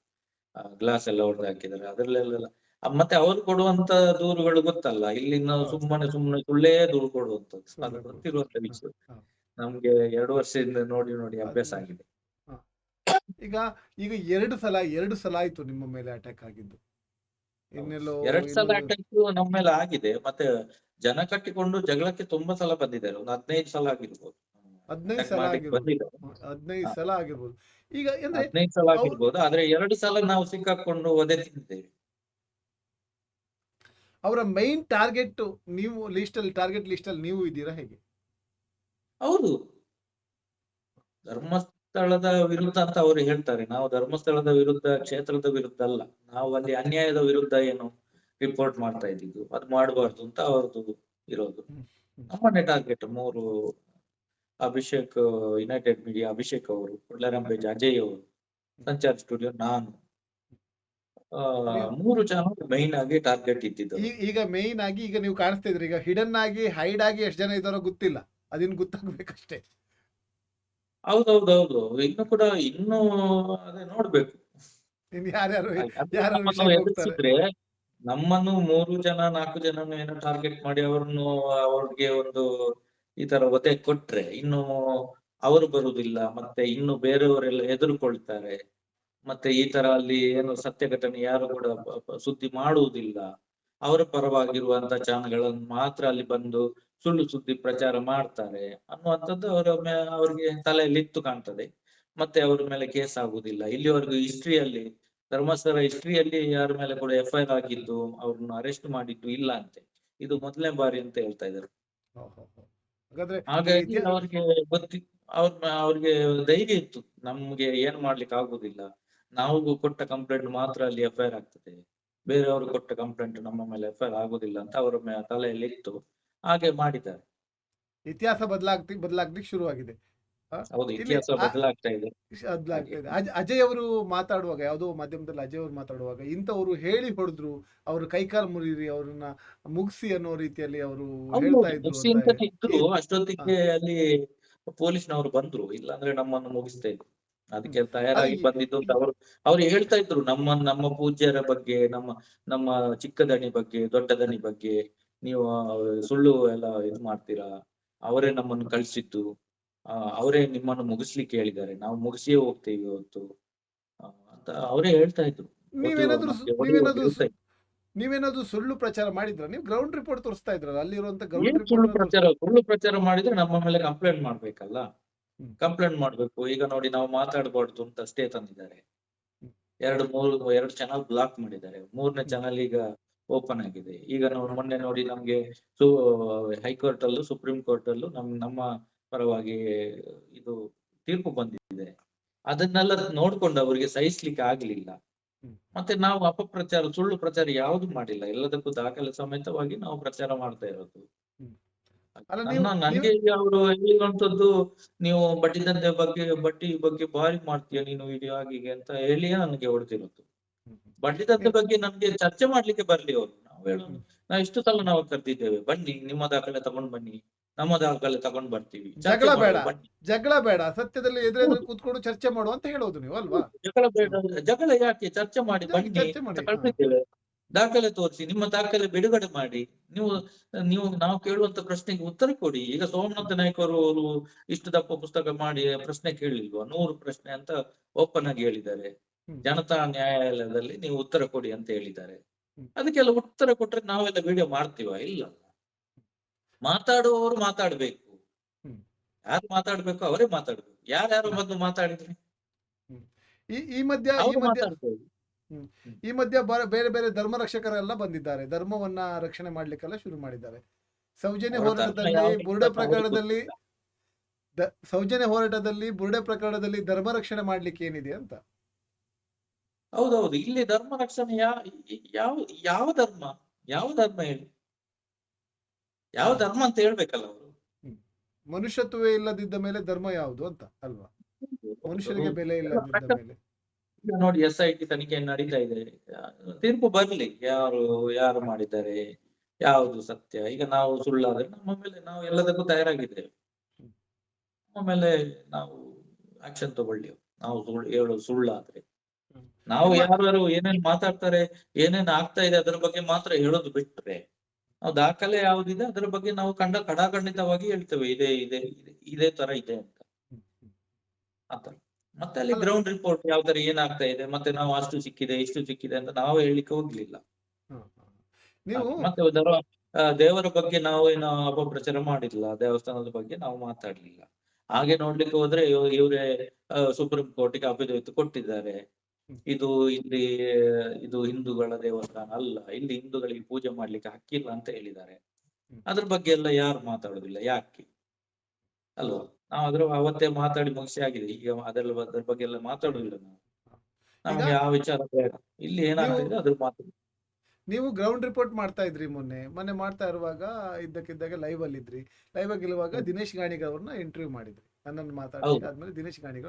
ಗ್ಲಾಸ್ ಎಲ್ಲ ಹೊಡೆದು ಹಾಕಿದ್ದಾರೆ ಅದ್ರಲ್ಲೆಲ್ಲ. ಮತ್ತೆ ಅವ್ರು ಕೊಡುವಂತ ದೂರುಗಳು ಗೊತ್ತಲ್ಲ, ಇಲ್ಲಿ ನಾವು ಹೌದು. ಸುಮ್ಮನೆ ಸುಳ್ಳೇ ದೂರು ಕೊಡುವಂತದ್ದು, ಅದು ಸುಳ್ಳು ಕೊಡು. ಗೊತ್ತಿರುವಂತ ಹಾ, ವಿಷಯ. ಹಾ. ನಮ್ಗೆ 2 ವರ್ಷದಿಂದ ನೋಡಿ ನೋಡಿ ಅಭ್ಯಾಸ ಅದು ಆಗಿದೆ. ಹಾ. ಈಗ ಈಗ 2 ಸಲ ಆಯ್ತು ನಿಮ್ಮ ಮೇಲೆ ಅಟ್ಯಾಕ್ ಆಗಿದ್ದು. ಇನ್ನೆಲ್ಲೋ 2 ಸಲ ಇನ್ನೊಂದು ಅಟ್ಯಾಕ್ ನಮ್ಮ ಮೇಲೆ ಆಗಿದೆ. ಮತ್ತೆ ಜನ ಕಟ್ಟಿಕೊಂಡು ಜಗಳಕ್ಕೆ ತುಂಬಾ ಸಲ ಬಂದಿದ್ದಾರೆ. ಒಂದು 15 ಸಲ ಆಗಿರ್ಬೋದು. 15 ಅಟ್ಯಾಕ್ ಸಲ ಮಾಡ್ಲಿಕ್ಕೆ ಆಗಿರ್ಬೋದು. ಬಂದಿದ್ದಾರೆ. 15 ಹ, ಸಲ ಆಗಿರ್ಬೋದು. ಈಗ ಅಂದ್ರೆ 15 ಸಲ ಅವ್ ಆಗಿರ್ಬೋದು. ಆದ್ರೆ 2 ಸಲ ನಾವು ಸಿಕ್ಕಾಕೊಂಡು ಒದೆ ತಿಂದಿದ್ದೇವೆ. ಅವರ ಮೈನ್ ಟಾರ್ಗೆಟ್ ನೀವು ಟಾರ್ಗೆಟ್ ಲಿಸ್ಟ್ ಅಲ್ಲಿ ನೀವು ಇದ್ದೀರಾ ಹೇಗೆ? ಹೌದು, ಧರ್ಮಸ್ಥಳದ ವಿರುದ್ಧ ಅಂತ ಅವರು ಹೇಳ್ತಾರೆ. ನಾವು ಧರ್ಮಸ್ಥಳದ ವಿರುದ್ಧ, ಕ್ಷೇತ್ರದ ವಿರುದ್ಧ ಅಲ್ಲ. ನಾವು ಅಲ್ಲಿ ಅನ್ಯಾಯದ ವಿರುದ್ಧ ಏನು ರಿಪೋರ್ಟ್ ಮಾಡ್ತಾ ಇದ್ದಿದ್ದು, ಅದು ಮಾಡಬಾರ್ದು ಅಂತ ಅವ್ರದ್ದು ಇರೋದು. ಹ್ಮ್, ಹ್ಮ್, ನಮ್ಮನ್ನೇ target 3 Abhishek, United media Abhishek ಅವರು, ರಂಬೇಜ್ ಅಜಯ್ ಅವರು, ಸಂಚಾರ್ ಸ್ಟುಡಿಯೋ ನಾನು, ನೀವು 3 ಜನ ಮೈನ್ ಆಗಿ ಟಾರ್ಗೆಟ್ ಇದ್ದಿದ್ದು. ಈಗ ಮೇಯ್ನ್ ಆಗಿ ಈಗ ನೀವು ಕಾಣಿಸ್ತಾ ಇದ್ರಿ. ಈಗ ಹಿಡನ್ ಆಗಿ ಹೈಡ್ ಆಗಿ ಎಷ್ಟು ಜನ ಇದ್ದಾರೋ ಗೊತ್ತಿಲ್ಲ, ಅದಿನ್ ಗೊತ್ತಾಗ್ಬೇಕಷ್ಟೇ. ಹೌದೌದೌದು, ಇನ್ನು ಅದೇ ನೋಡ್ಬೇಕು. ಇನ್ ಯಾರ್ಯಾರು ಅದು ಯಾರ್ಯಾರು ನಮ್ಮನ್ನು ವಿಷಯಕ್ಕೆ ಹೋಗ್ತಾರೆ. ಎದುರಿಸಿದ್ರೆ, ನಮ್ಮನ್ನು 3 ಜನ 4 ಜನನು ಏನೋ ಟಾರ್ಗೆಟ್ ಮಾಡಿ ಅವ್ರಿಗೆ ಒಂದು ಈ ತರ ಒತ್ತೆ ಕೊಟ್ರೆ, ಇನ್ನು ಅವರು ಬರುದಿಲ್ಲ, ಮತ್ತೆ ಇನ್ನು ಬೇರೆಯವರೆಲ್ಲ ಹೆದರ್ಕೊಳ್ತಾರೆ. ಮತ್ತೆ ಈ ತರ ಅಲ್ಲಿ ಏನು ಸತ್ಯ ಘಟನೆ ಯಾರು ಕೂಡ ಸುದ್ದಿ ಮಾಡುವುದಿಲ್ಲ. ಅವರ ಪರವಾಗಿರುವಂತ ಚಾನೆಲ್ಗಳನ್ನು ಮಾತ್ರ ಅಲ್ಲಿ ಬಂದು ಸುಳ್ಳು ಸುದ್ದಿ ಪ್ರಚಾರ ಮಾಡ್ತಾರೆ ಅನ್ನುವಂಥದ್ದು ಅವ್ರಿಗೆ ತಲೆಯಲ್ಲಿ ಇತ್ತು ಕಾಣ್ತದೆ. ಮತ್ತೆ ಅವ್ರ ಮೇಲೆ ಕೇಸ್ ಆಗುದಿಲ್ಲ. ಇಲ್ಲಿವರೆಗೂ ಹಿಸ್ಟ್ರಿಯಲ್ಲಿ, ಧರ್ಮಸ್ಥಳ ಹಿಸ್ಟ್ರಿಯಲ್ಲಿ ಯಾರ ಮೇಲೆ ಕೂಡ FIR ಆಗಿದ್ದು, ಅವ್ರನ್ನ ಅರೆಸ್ಟ್ ಮಾಡಿದ್ದು ಇಲ್ಲ ಅಂತೆ. ಇದು ಮೊದಲನೇ ಬಾರಿ ಅಂತ ಹೇಳ್ತಾ ಇದ್ದಾರೆ. ಹಾಗಾದ್ರೆ ಈ ಹಾಗಾಗಿ ಅವ್ರಿಗೆ ಅವ್ರಿಗೆ ಧೈರ್ಯ ಇತ್ತು, ನಮ್ಗೆ ಏನ್ ಮಾಡ್ಲಿಕ್ಕೆ ಆಗುದಿಲ್ಲ, ನಾವು ಕೊಟ್ಟ ಕಂಪ್ಲೇಂಟ್ ಮಾತ್ರ ಅಲ್ಲಿ FIR ಆಗ್ತದೆ, ಬೇರೆಯವರು ಕೊಟ್ಟ ಕಂಪ್ಲೇಂಟ್ ನಮ್ಮ ಮೇಲೆ FIR ಆಗುದಿಲ್ಲ ಅಂತ ಅವರ ತಲೆಯಲ್ಲಿ ಇತ್ತು. ಹಾಗೆ ಮಾಡಿದ್ದಾರೆ. ಇತಿಹಾಸ ಬದಲಾಗ್ಲಿಕ್ಕೆ ಶುರುವಾಗಿದೆ. ಹೌದು, ಇಲ್ಲಿ ಇತಿಹಾಸ ಬದಲಾಗ್ತಾ ಇದೆ. ಬದಲಾಗ್ತಾ ಹಾಗೆ ಇದೆ. ಅಜಯ್ ಅವರು ಮಾತಾಡುವಾಗ, ಯಾವುದೋ ಮಾಧ್ಯಮದಲ್ಲಿ ಅಜಯ್ ಅವರು ಮಾತಾಡುವಾಗ, ಇಂಥವ್ರು ಹೇಳಿ ಹೊಡೆದ್ರು, ಅವರು ಕೈಕಾಲು ಮುರಿರಿ, ಅವ್ರನ್ನ ಮುಗಿಸಿ ಅನ್ನೋ ರೀತಿಯಲ್ಲಿ ಅವರು ಹೇಳ್ತಾ ಇದ್ರು ಮುಗಿಸಿ ಅಂತ ಅಂತಾನೆ ಇದ್ರು. ಹ, ಅಷ್ಟೊತ್ತಿಗೆ ಅಲ್ಲಿ ಪೊಲೀಸ್ನವರು ಬಂದ್ರು, ಇಲ್ಲಾಂದ್ರೆ ನಮ್ಮನ್ನು ಮುಗಿಸ್ತಾ ಇದ್ರು. ಅದಕ್ಕೆ ಅದು ತಯಾರಾಗಿ ಬಂದಿದ್ದು ಅಂತ ಅವ್ರು ಹೇಳ್ತಾ ಇದ್ರು. ನಮ್ಮ ಪೂಜ್ಯರ ಬಗ್ಗೆ, ನಮ್ಮ ಚಿಕ್ಕ ದಣಿ ಬಗ್ಗೆ, ದೊಡ್ಡ ದಣಿ ಬಗ್ಗೆ ನೀವು ಸುಳ್ಳು ಎಲ್ಲ ಇದು ಮಾಡ್ತೀರಾ, ಅವರೇ ನಮ್ಮನ್ನು ಕಳ್ಸಿದ್ದು, ಅವರೇ ನಿಮ್ಮನ್ನು ಮುಗಿಸ್ಲಿಕ್ಕೆ ಹೇಳಿದ್ದಾರೆ, ನಾವು ಮುಗಿಸಿಯೇ ಹೋಗ್ತೇವೆ ಇವತ್ತು ಅಂತ ಅವರೇ ಹೇಳ್ತಾ ಇದ್ರು. ನೀವೇನಾದ್ರೂ ನಮ್ಗೆ ನೀವೇನಾದ್ರೂ ಹೇಳ್ತಾ ಇದ್ರು. ನೀವೇನಾದ್ರೂ ಸುಳ್ಳು ಪ್ರಚಾರ ಮಾಡಿದ್ರ? ನೀವು ಗ್ರೌಂಡ್ ರಿಪೋರ್ಟ್ ತೋರಿಸ್ತಾ ಇದ್ರಲ್ಲ, ಅಲ್ಲಿರುವಂತ ಗ್ರೌಂಡ್ ಏನ್ ಸುಳ್ಳು ರಿಪೋರ್ಟ್ ಪ್ರಚಾರ? ಸುಳ್ಳು ಪ್ರಚಾರ ಮಾಡಿದ್ರೆ ನಮ್ಮ ಮೇಲೆ ಕಂಪ್ಲೇಂಟ್ ಮಾಡ್ಬೇಕಲ್ಲ. ಹ್ಮ್. ಕಂಪ್ಲೇಂಟ್ ಮಾಡ್ಬೇಕು. ಈಗ ನೋಡಿ, ನಾವು ಮಾತಾಡಬಾರ್ದು ಅಂತ ಸ್ಟೇ ತಂದಿದ್ದಾರೆ. 2 ಚಾನಲ್ ಬ್ಲಾಕ್ ಮಾಡಿದ್ದಾರೆ. 3ನೇ ಚಾನಲ್ ಈಗ ಓಪನ್ ಆಗಿದೆ. ಈಗ ನಾವು ಮೊನ್ನೆ ನೋಡಿ, ನಮ್ಗೆ ಹೈಕೋರ್ಟ್ ಅಲ್ಲೂ ಸುಪ್ರೀಂ ಕೋರ್ಟ್ ಅಲ್ಲೂ ನಮ್ಮ ಪರವಾಗಿ ಇದು ತೀರ್ಪು ಬಂದಿದೆ. ಅದನ್ನೆಲ್ಲ ನೋಡ್ಕೊಂಡು ಅವರಿಗೆ ಸಹಿಸ್ಲಿಕ್ಕೆ ಆಗ್ಲಿಲ್ಲ. ಮತ್ತೆ ನಾವು ಅಪಪ್ರಚಾರ, ಸುಳ್ಳು ಪ್ರಚಾರ ಯಾವುದು ಮಾಡಿಲ್ಲ. ಎಲ್ಲದಕ್ಕೂ ದಾಖಲೆ ಸಮೇತವಾಗಿ ನಾವು ಪ್ರಚಾರ ಮಾಡ್ತಾ ಇರೋದು. ಅಲ್ಲ, ನೀವು ನನ್ಗೆ ಈಗ ಅವರು ಹೇಳುವಂತದ್ದು, ನೀವು ಬಡ್ಡಿ ಬಗ್ಗೆ ಭಾರಿ ಮಾಡ್ತೀಯ ನೀನು ವಿಡಿಯೋ ಹೀಗೆ ಅಂತ ಹೇಳಿಯೇ ನನಗೆ ಹೊಡೆದಿರೋದು. ಬಡ್ಡಿದಂಧೆ ಬಗ್ಗೆ ನಮ್ಗೆ ಚರ್ಚೆ ಮಾಡ್ಲಿಕ್ಕೆ ಬರ್ಲಿ ಅವರು. ನಾವು ಹೇಳೋದು, ಇಷ್ಟು ಸಲ ನಾವು ಕರೆದಿದ್ದೇವೆ, ಬನ್ನಿ ನಿಮ್ಮ ದಾಖಲೆ ತಗೊಂಡ್ ಬನ್ನಿ, ನಮ್ಮ ದಾಖಲೆ ತಗೊಂಡ್ ಬರ್ತೀವಿ, ಜಗಳ ಬೇಡ, ಬನ್ನಿ. ಜಗಳ ಬೇಡ, ಸತ್ಯದಲ್ಲಿ ಎದುರೆದುರು ಕೂತ್ಕೊಂಡು ಚರ್ಚೆ ಮಾಡುವ ಅಂತ ಹೇಳೋದು ನೀವು ಅಲ್ವಾ? ಜಗಳ ಬೇಡ, ಜಗಳ ಯಾಕೆ, ಚರ್ಚೆ ಮಾಡಿ ಬನ್ನಿ ಚರ್ಚೆ ಅಂತ ಮಾಡಿ. ಕಳ್ಸಿದ್ದೇವೆ. ದಾಖಲೆ ತೋರಿಸಿ, ನಿಮ್ಮ ದಾಖಲೆ ಬಿಡುಗಡೆ ಮಾಡಿ, ನೀವು ನಾವು ಕೇಳುವಂತ ಪ್ರಶ್ನೆಗೆ ಉತ್ತರ ಕೊಡಿ. ಈಗ ಸೋಮನಾಥ ನಾಯ್ಕ ಅವರು ಇಷ್ಟು ದಪ್ಪ ಪುಸ್ತಕ ಮಾಡಿ ಪ್ರಶ್ನೆ ಕೇಳಿಲ್ವಾ? 100 ಪ್ರಶ್ನೆ ಅಂತ ಓಪನ್ ಆಗಿ ಹೇಳಿದ್ದಾರೆ. ಜನತಾ ನ್ಯಾಯಾಲಯದಲ್ಲಿ ನೀವು ಉತ್ತರ ಕೊಡಿ ಅಂತ ಹೇಳಿದ್ದಾರೆ. ಅದಕ್ಕೆಲ್ಲ ಉತ್ತರ ಕೊಟ್ರೆ ನಾವೆಲ್ಲ ವಿಡಿಯೋ ಮಾಡ್ತೀವ? ಇಲ್ಲ. ಮಾತಾಡುವವರು ಮಾತಾಡ್ಬೇಕು. ಯಾರು ಮಾತಾಡ್ಬೇಕು ಅವರೇ ಮಾತಾಡ್ಬೇಕು. ಯಾರ್ಯಾರು ಬಂದು ಮಾತಾಡಿದ್ರೆ ಈ ಮಧ್ಯ ಅವ್ರು ಮಾತಾಡ್ತಾರೆ. ಈ ಮಧ್ಯ ಬೇರೆ ಬೇರೆ ಧರ್ಮ ರಕ್ಷಕರೆಲ್ಲ ಬಂದಿದ್ದಾರೆ, ಧರ್ಮವನ್ನ ರಕ್ಷಣೆ ಮಾಡ್ಲಿಕ್ಕೆಲ್ಲ ಶುರು ಮಾಡಿದ್ದಾರೆ. ಸೌಜನ್ಯ ಹೋರಾಟದಲ್ಲಿ ಧರ್ಮ ರಕ್ಷಣೆ ಮಾಡ್ಲಿಕ್ಕೆ ಏನಿದೆ ಅಂತ. ಹೌದೌದು, ಇಲ್ಲಿ ಧರ್ಮ ರಕ್ಷಣೆ ಯಾವ ಧರ್ಮ ಹೇಳಿ, ಯಾವ ಧರ್ಮ ಅಂತ ಹೇಳ್ಬೇಕಲ್ಲ ಅವರು. ಮನುಷ್ಯತ್ವವೇ ಇಲ್ಲದಿದ್ದ ಮೇಲೆ ಧರ್ಮ ಯಾವುದು ಅಂತ ಅಲ್ವಾ? ಮನುಷ್ಯರಿಗೆ ಬೆಲೆ ಇಲ್ಲದಿದ್ದ ಮೇಲೆ. ಈಗ ನೋಡಿ, SIT ತನಿಖೆ ನಡೀತಾ ಇದೆ. ತೀರ್ಪು ಬರ್ಲಿ, ಯಾರು ಮಾಡಿದ್ದಾರೆ, ಯಾವುದು ಸತ್ಯ. ಈಗ ನಾವು ಸುಳ್ಳಾದ್ರೆ ನಮ್ಮ ಮೇಲೆ ನಾವು ಎಲ್ಲದಕ್ಕೂ ತಯಾರಾಗಿದ್ದೇವೆ. ನಮ್ಮ ಮೇಲೆ ನಾವು ಆಕ್ಷನ್ ತಗೊಳ್ಳಿ. ನಾವು ಹೇಳೋದು ಸುಳ್ಳಾದ್ರೆ ನಾವು ಯಾರು ಏನೇನ್ ಮಾತಾಡ್ತಾರೆ, ಏನೇನ್ ಆಗ್ತಾ ಇದೆ ಅದರ ಬಗ್ಗೆ ಮಾತ್ರ ಹೇಳೋದು ಬಿಟ್ರೆ, ನಾವು ದಾಖಲೆ ಯಾವ್ದಿದೆ ಅದರ ಬಗ್ಗೆ ನಾವು ಖಡಾಖಂಡಿತವಾಗಿ ಹೇಳ್ತೇವೆ, ಇದೇ ತರ ಇದೆ ಅಂತ. ಆತರ ಮತ್ತೆ ಅಲ್ಲಿ ಗ್ರೌಂಡ್ ರಿಪೋರ್ಟ್ ಯಾವ ತರ ಏನಾಗ್ತಾ ಇದೆ, ಮತ್ತೆ ನಾವು ಅಷ್ಟು ಸಿಕ್ಕಿದೆ ಇಷ್ಟು ಸಿಕ್ಕಿದೆ ಅಂತ ನಾವು ಹೇಳಲಿಕ್ಕೆ ಹೋಗ್ಲಿಲ್ಲ. ಹ, ಹ. ನೀವು ಮತ್ತೆ ದೇವರ ಬಗ್ಗೆ ನಾವು ಏನು ಅಪಪ್ರಚಾರ ಮಾಡಿಲ್ಲ, ದೇವಸ್ಥಾನದ ಬಗ್ಗೆ ನಾವು ಮಾತಾಡ್ಲಿಲ್ಲ. ಹಾಗೆ ನೋಡ್ಲಿಕ್ಕೆ ಹೋದ್ರೆ ಇವ್ರೇ ಸುಪ್ರೀಂ ಕೋರ್ಟಿಗೆ ಅಫಿಡವಿಟ್ ಕೊಟ್ಟಿದ್ದಾರೆ. ಹ್ಮ್, ಇದು ಇಲ್ಲಿ ಇದು ಹಿಂದೂಗಳ ದೇವಸ್ಥಾನ ಅಲ್ಲ, ಇಲ್ಲಿ ಹಿಂದೂಗಳಿಗೆ ಪೂಜೆ ಮಾಡ್ಲಿಕ್ಕೆ ಹಕ್ಕಿಲ್ಲ ಅಂತ ಹೇಳಿದ್ದಾರೆ. ಹ್ಮ್. ಅದ್ರ ಬಗ್ಗೆ ಎಲ್ಲ ಯಾರು ಮಾತಾಡುದಿಲ್ಲ, ಯಾಕೆ ಅಲ್ವಾ? ನಾವು ಅವತ್ತೇ ಮಾತಾಡಿ ಮುಗಿಸಿ ಆಗಿದೆ. ಈಗ ಅದ್ರ ಬಗ್ಗೆ ಎಲ್ಲ ಮಾತಾಡುದಿಲ್ಲ ನಾವು. ಈಗ ನಮಗೆ ಆ ವಿಚಾರ ಬೇಡ. ಇಲ್ಲಿ ನೀವು ಏನಾಗ್ತಿದೆ ಅದ್ರ ಮಾತು. ನೀವು ಗ್ರೌಂಡ್ ರಿಪೋರ್ಟ್ ಮಾಡ್ತಾ ಇದ್ರಿ ಮೊನ್ನೆ ಮಾಡ್ತಾ ಇರುವಾಗ ಇದ್ದಕ್ಕಿದ್ದಾಗ ಲೈವ್ ಅಲ್ಲಿ ಇದ್ರಿ. ಲೈವ್ ಆಗಿ ಇರುವಾಗ ಹ್ಮ್. ದಿನೇಶ್ ಗಾಣಿಗ ಅವ್ರನ್ನ ಇಂಟರ್ವ್ಯೂ ಮಾಡಿದ್ರಿ. ನನ್ನನ್ನು ಮಾತಾಡಿಸಿ ಹೌದು ಆದ್ಮೇಲೆ ದಿನೇಶ್ ಗಾಣಿಗ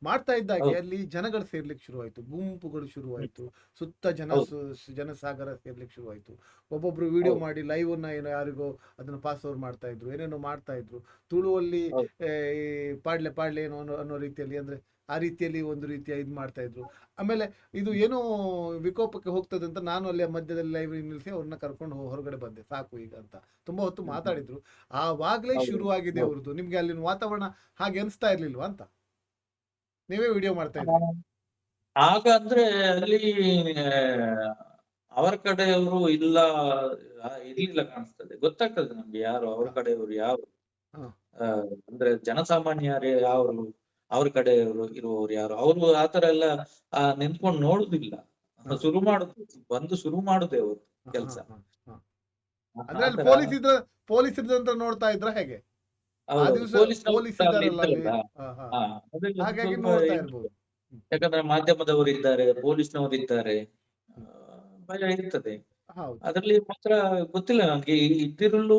ಮಾಡ್ತಾ ಇದ್ದಾಗೆ ಹೌದು ಅಲ್ಲಿ ಜನಗಳು ಸೇರ್ಲಿಕ್ಕೆ ಶುರುವಾಯ್ತು, ಗುಂಪುಗಳು ಹ್ಮ್. ಶುರುವಾಯ್ತು, ಸುತ್ತ ಹೌದು ಜನಸಾಗರ ಸೇರ್ಲಿಕ್ಕೆ ಶುರುವಾಯ್ತು. ಒಬ್ಬೊಬ್ರು ವಿಡಿಯೋ ಹೌದು ಮಾಡಿ ಲೈವ್ ಅನ್ನ ಏನೋ ಯಾರಿಗೋ ಅದನ್ನ ಪಾಸ್ ಓವರ್ ಮಾಡ್ತಾ ಇದ್ರು, ಏನೇನೋ ಮಾಡ್ತಾ ಇದ್ರು. ತುಳುವಲ್ಲಿ ಹೌದು ಈ ಪಾಡ್ಲೆ ಪಾಡ್ಲೆ ಏನೋ ಅನ್ನೋ ರೀತಿಯಲ್ಲಿ, ಅಂದ್ರೆ ಆ ರೀತಿಯಲ್ಲಿ ಒಂದು ರೀತಿಯ ಇದು ಮಾಡ್ತಾ ಇದ್ರು. ಆಮೇಲೆ ಇದು ಏನೋ ವಿಕೋಪಕ್ಕೆ ಹೋಗ್ತದೆ ಅಂತ ನಾನು ಅಲ್ಲಿ ಮಧ್ಯದಲ್ಲಿ ಲೈವ್ ನಿಲ್ಲಿಸಿ ಅವ್ರನ್ನ ಕರ್ಕೊಂಡು ಹೊರಗಡೆ ಬಂದೆ, ಸಾಕು ಈಗ ಅಂತ. ತುಂಬಾ ಹೊತ್ತು ಹ್ಮ್. ಹ್ಮ್. ಮಾತಾಡಿದ್ರು. ಆವಾಗ್ಲೇ ಹೌದು ಶುರುವಾಗಿದೆ ಹೌದು ಅವ್ರದ್ದು. ನಿಮ್ಗೆ ಅಲ್ಲಿನ ವಾತಾವರಣ ಹಾಗೆ ಅನಿಸ್ತಾ ಇರ್ಲಿಲ್ವಾ ಅಂತ? ನೀವೇ ವಿಡಿಯೋ ಮಾಡ್ತಾ ಇದ್ರಿ. ಆ, ಆಗ ಅಂದ್ರೆ ಅಲ್ಲಿ ಆ, ಅವರ ಕಡೆಯವರು ಇಲ್ಲ, ಇರ್ಲಿಲ್ಲ ಕಾಣಿಸ್ತದೆ. ಗೊತ್ತಾಗ್ತದೆ ನಮ್ಗೆ ಯಾರು ಅವ್ರ ಹ, ಕಡೆಯವರು ಯಾರು. ಹ, ಆ, ಅಂದ್ರೆ ಜನಸಾಮಾನ್ಯರೇ ಯಾರು, ಅವ್ರ ಕಡೆಯವರು ಇರುವವರು ಯಾರು, ಅವರು ಆತರ ಎಲ್ಲ ನಿಂತ್ಕೊಂಡು ನೋಡುದಿಲ್ಲ. ಹ, ಶುರು ಮಾಡುದೇ ಅವರು ಹ, ಹ, ಕೆಲಸ. ಹ, ಹ. ಅಂದ್ರೆ ಅಲ್ಲಿ ಆತರ. ಪೊಲೀಸ್ ಇದ್ದಂತ ನೋಡ್ತಾ ಇದ್ರ ಹೇಗೆ? ಆ ಹೌದೌದು, ದಿವಸ ಪೊಲೀಸ್ನವರು ಪೊಲೀಸ್ ಕೂಡ ಅಲ್ಲಿ ಇದಾರಲ್ಲ ಅಲ್ಲಿ. ಇದ್ದಾರಲ್ಲ. ಹ, ಹ. ಹಾ, ಅದೆಲ್ಲ ಒಂದು ಹಾಗಾಗಿ ಸ್ವಲ್ಪ ನೋಡ್ತಾ ಇದು. ಇರ್ಬೋದು. ಹ್ಮ್, ಯಾಕಂದ್ರೆ ಮಾಧ್ಯಮದವರು ಇದ್ದಾರೆ, ಪೊಲೀಸ್ನವರು ಇದ್ದಾರೆ, ಆ, ಹ್ಮ್. ಭಯ ಇರ್ತದೆ. ಹೌದು. ಅದ್ರಲ್ಲಿ ಮಾತ್ರ ಗೊತ್ತಿಲ್ಲ ನನ್ಗೆ, ಇದ್ದಿರಲು